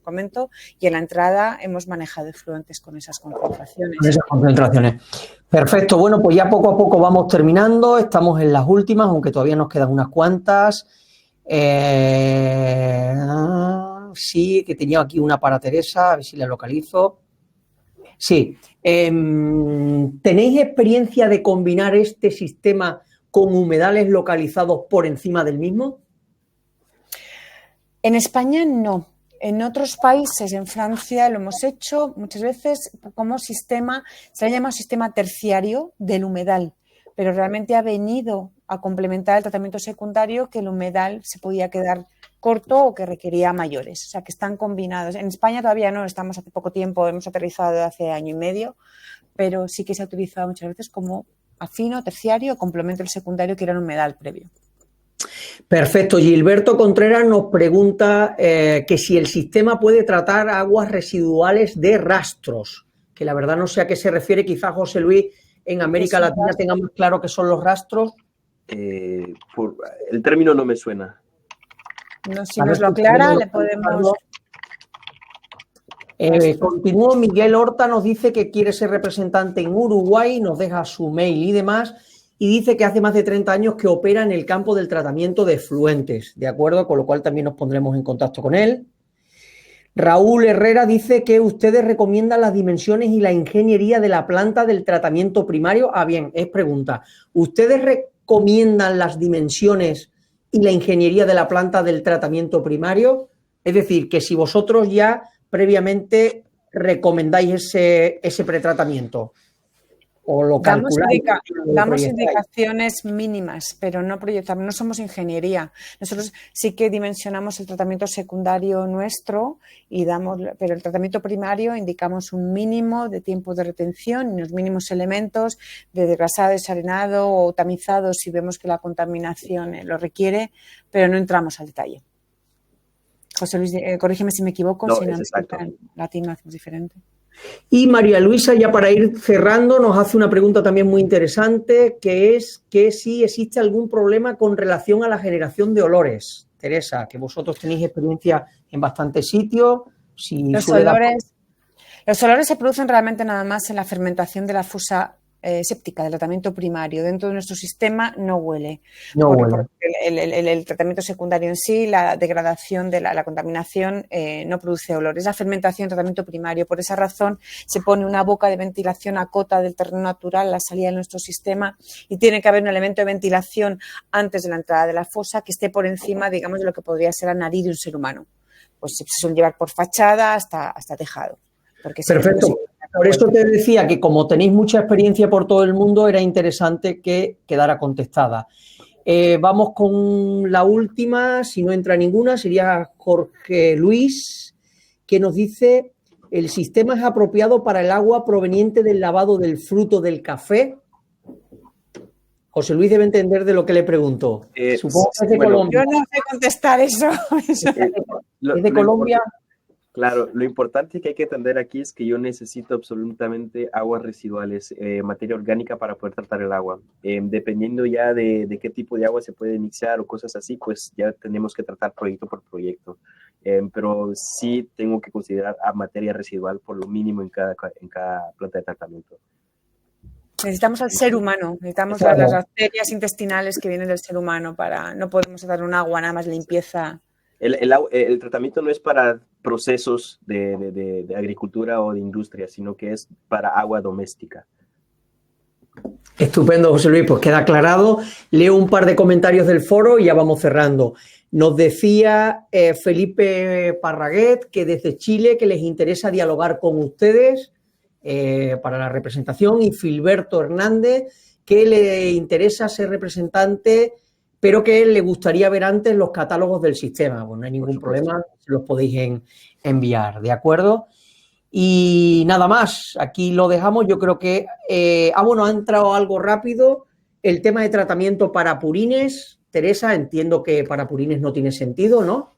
comento, y en la entrada hemos manejado efluentes con esas concentraciones. Con esas concentraciones. Perfecto, bueno, pues ya poco a poco vamos terminando, estamos en las últimas, aunque todavía nos quedan unas cuantas. Sí, que tenía aquí una para Teresa, a ver si la localizo. Sí. ¿Tenéis experiencia de combinar este sistema con humedales localizados por encima del mismo? En España no. En otros países, en Francia, lo hemos hecho muchas veces como sistema, se le llama sistema terciario del humedal, pero realmente ha venido a complementar el tratamiento secundario que el humedal se podía quedar corto o que requería mayores, o sea que están combinados. En España todavía no, estamos hace poco tiempo, hemos aterrizado hace año y medio, pero sí que se ha utilizado muchas veces como afino, terciario, complemento el secundario que era el humedal previo. Perfecto. Gilberto Contreras nos pregunta que si el sistema puede tratar aguas residuales de rastros, que la verdad no sé a qué se refiere, quizás José Luis en América Latina tenga más claro qué son los rastros. El término no me suena. No, si nos lo aclara, le podemos... Continúo, Miguel Horta nos dice que quiere ser representante en Uruguay, nos deja su mail y demás, y dice que hace más de 30 años que opera en el campo del tratamiento de efluentes, ¿de acuerdo? Con lo cual también nos pondremos en contacto con él. Raúl Herrera dice que ustedes recomiendan las dimensiones y la ingeniería de la planta del tratamiento primario. Ah, bien, es pregunta. ¿Ustedes recomiendan las dimensiones y la ingeniería de la planta del tratamiento primario? Es decir, que si vosotros ya previamente recomendáis ese pretratamiento o lo calculáis. Damos indicaciones mínimas, pero no proyectamos, no somos ingeniería. Nosotros sí que dimensionamos el tratamiento secundario nuestro y pero el tratamiento primario indicamos un mínimo de tiempo de retención y los mínimos elementos de desgrasado, desarenado o tamizado si vemos que la contaminación lo requiere, pero no entramos al detalle. José Luis, corrígeme si me equivoco, No, si es exacto. en latino hacemos diferente. Y María Luisa, ya para ir cerrando, nos hace una pregunta también muy interesante, que es que si existe algún problema con relación a la generación de olores. Teresa, que vosotros tenéis experiencia en bastantes sitios. Los olores se producen realmente nada más en la fermentación de la fusa séptica del tratamiento primario. Dentro de nuestro sistema no huele. El tratamiento secundario en sí, la degradación de la contaminación no produce olor. Es la fermentación del tratamiento primario. Por esa razón se pone una boca de ventilación a cota del terreno natural a la salida de nuestro sistema y tiene que haber un elemento de ventilación antes de la entrada de la fosa que esté por encima, digamos, de lo que podría ser la nariz de un ser humano. Pues se suele llevar por fachada hasta tejado. Perfecto. Por eso te decía que como tenéis mucha experiencia por todo el mundo, era interesante que quedara contestada. Vamos con la última, si no entra ninguna, sería Jorge Luis, que nos dice: ¿el sistema es apropiado para el agua proveniente del lavado del fruto del café? José Luis debe entender de lo que le pregunto. Supongo que es de Colombia. Yo no sé contestar eso. ¿Es de Colombia? Claro, lo importante que hay que entender aquí es que yo necesito absolutamente aguas residuales, materia orgánica para poder tratar el agua. Dependiendo ya de qué tipo de agua se puede mixar o cosas así, pues ya tenemos que tratar proyecto por proyecto. Pero sí tengo que considerar a materia residual por lo mínimo en cada planta de tratamiento. Necesitamos al ser humano, necesitamos las bacterias intestinales que vienen del ser humano no podemos dar un agua nada más limpieza. El tratamiento no es para procesos de agricultura o de industria, sino que es para agua doméstica. Estupendo, José Luis, pues queda aclarado. Leo un par de comentarios del foro y ya vamos cerrando. Nos decía Felipe Parraguet que desde Chile que les interesa dialogar con ustedes para la representación, y Filberto Hernández que le interesa ser representante pero que le gustaría ver antes los catálogos del sistema. Pues no hay ningún supuesto. problema, se los podéis enviar, ¿de acuerdo? Y nada más, aquí lo dejamos. Yo creo que, bueno, ha entrado algo rápido. El tema de tratamiento para purines, Teresa, entiendo que para purines no tiene sentido, ¿no?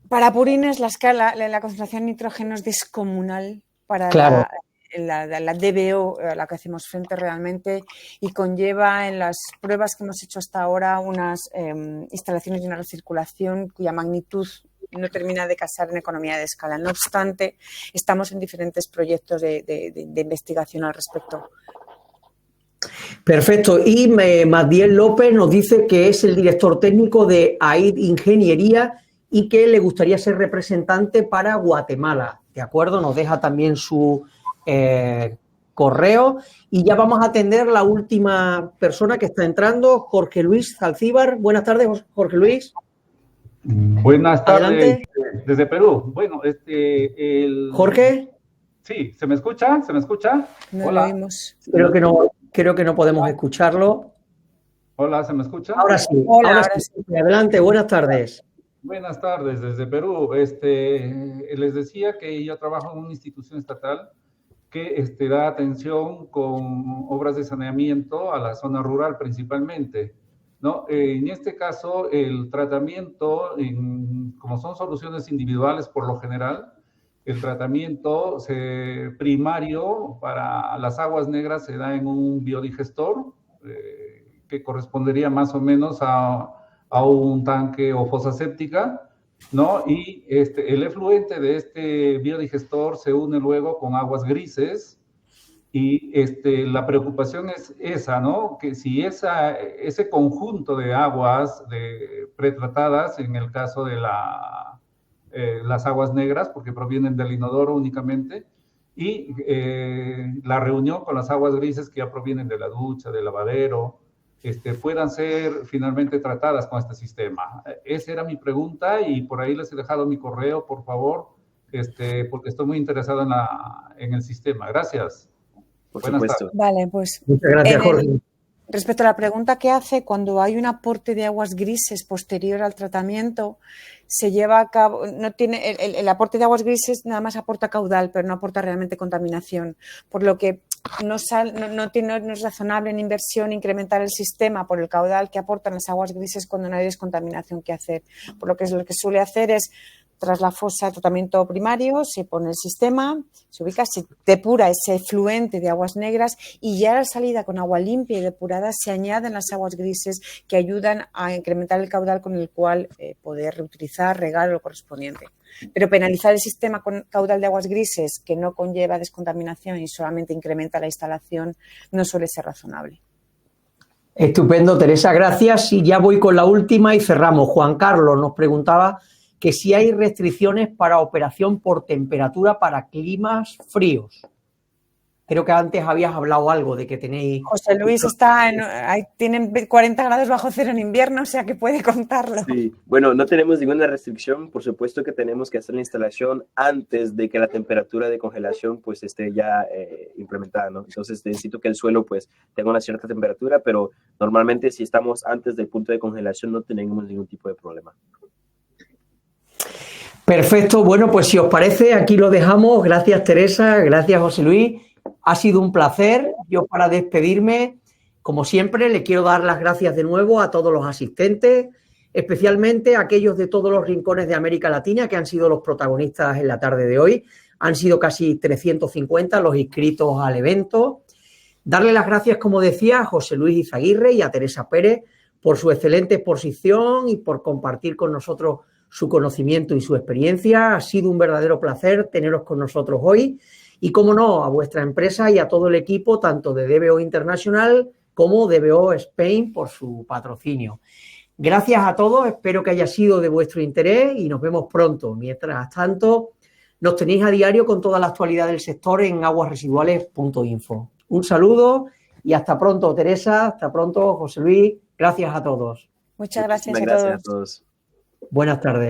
Para purines la concentración de nitrógeno es descomunal para Claro. la DBO a la que hacemos frente realmente, y conlleva en las pruebas que hemos hecho hasta ahora unas instalaciones de una recirculación cuya magnitud no termina de casar en economía de escala. No obstante, estamos en diferentes proyectos de investigación al respecto. Perfecto. Y Matiel López nos dice que es el director técnico de AID Ingeniería y que le gustaría ser representante para Guatemala. ¿De acuerdo? Nos deja también su correo. Y ya vamos a atender la última persona que está entrando, Jorge Luis Zalcíbar. Buenas tardes, Jorge Luis. Buenas tardes. Adelante. Desde Perú. Bueno, Jorge. Sí, ¿se me escucha? ¿Se me escucha? No Hola. lo oímos. Creo que no podemos escucharlo. Hola, ¿se me escucha? Ahora sí. Hola, ahora sí. Adelante, buenas tardes. Buenas tardes, desde Perú. Les decía que yo trabajo en una institución estatal que da atención con obras de saneamiento a la zona rural principalmente, ¿no? En este caso, el tratamiento, como son soluciones individuales por lo general, el tratamiento primario para las aguas negras se da en un biodigestor que correspondería más o menos a un tanque o fosa séptica, ¿no? Y el efluente de este biodigestor se une luego con aguas grises y la preocupación es esa, ¿no? Que si ese conjunto de aguas pretratadas, en el caso de las aguas negras, porque provienen del inodoro únicamente, y la reunión con las aguas grises que ya provienen de la ducha, del lavadero, puedan ser finalmente tratadas con este sistema. Esa era mi pregunta y por ahí les he dejado mi correo, por favor, porque estoy muy interesado en el sistema. Gracias. Por Buenas supuesto. tardes. Vale, pues Muchas gracias, Jorge. respecto a la pregunta que hace, cuando hay un aporte de aguas grises posterior al tratamiento, se lleva a cabo, el aporte de aguas grises nada más aporta caudal, pero no aporta realmente contaminación, por lo que no es razonable en inversión incrementar el sistema por el caudal que aportan las aguas grises cuando no hay descontaminación que hacer. Por lo que lo que suele hacer es, tras la fosa de tratamiento primario, se pone el sistema, se ubica, se depura ese efluente de aguas negras y ya a la salida con agua limpia y depurada se añaden las aguas grises que ayudan a incrementar el caudal con el cual poder reutilizar, regar o lo correspondiente. Pero penalizar el sistema con caudal de aguas grises que no conlleva descontaminación y solamente incrementa la instalación no suele ser razonable. Estupendo, Teresa, gracias. Y ya voy con la última y cerramos. Juan Carlos nos preguntaba que si hay restricciones para operación por temperatura para climas fríos. Creo que antes habías hablado algo de que tenéis... José Luis tienen 40 grados bajo cero en invierno, o sea que puede contarlo. Sí, bueno, no tenemos ninguna restricción. Por supuesto que tenemos que hacer la instalación antes de que la temperatura de congelación pues esté ya implementada, ¿no? Entonces necesito que el suelo pues tenga una cierta temperatura, pero normalmente si estamos antes del punto de congelación no tenemos ningún tipo de problema. Perfecto, bueno, pues si os parece, aquí lo dejamos. Gracias, Teresa, gracias, José Luis. Ha sido un placer. Yo, para despedirme, como siempre, le quiero dar las gracias de nuevo a todos los asistentes, especialmente a aquellos de todos los rincones de América Latina que han sido los protagonistas en la tarde de hoy. Han sido casi 350 los inscritos al evento. Darle las gracias, como decía, a José Luis Izaguirre y a Teresa Pérez por su excelente exposición y por compartir con nosotros su conocimiento y su experiencia. Ha sido un verdadero placer teneros con nosotros hoy y, como no, a vuestra empresa y a todo el equipo, tanto de DBO International como DBO Spain, por su patrocinio. Gracias a todos, espero que haya sido de vuestro interés y nos vemos pronto. Mientras tanto, nos tenéis a diario con toda la actualidad del sector en aguasresiduales.info. Un saludo y hasta pronto, Teresa, hasta pronto, José Luis. Gracias a todos. Muchas gracias Muchísimas gracias a todos. Buenas tardes.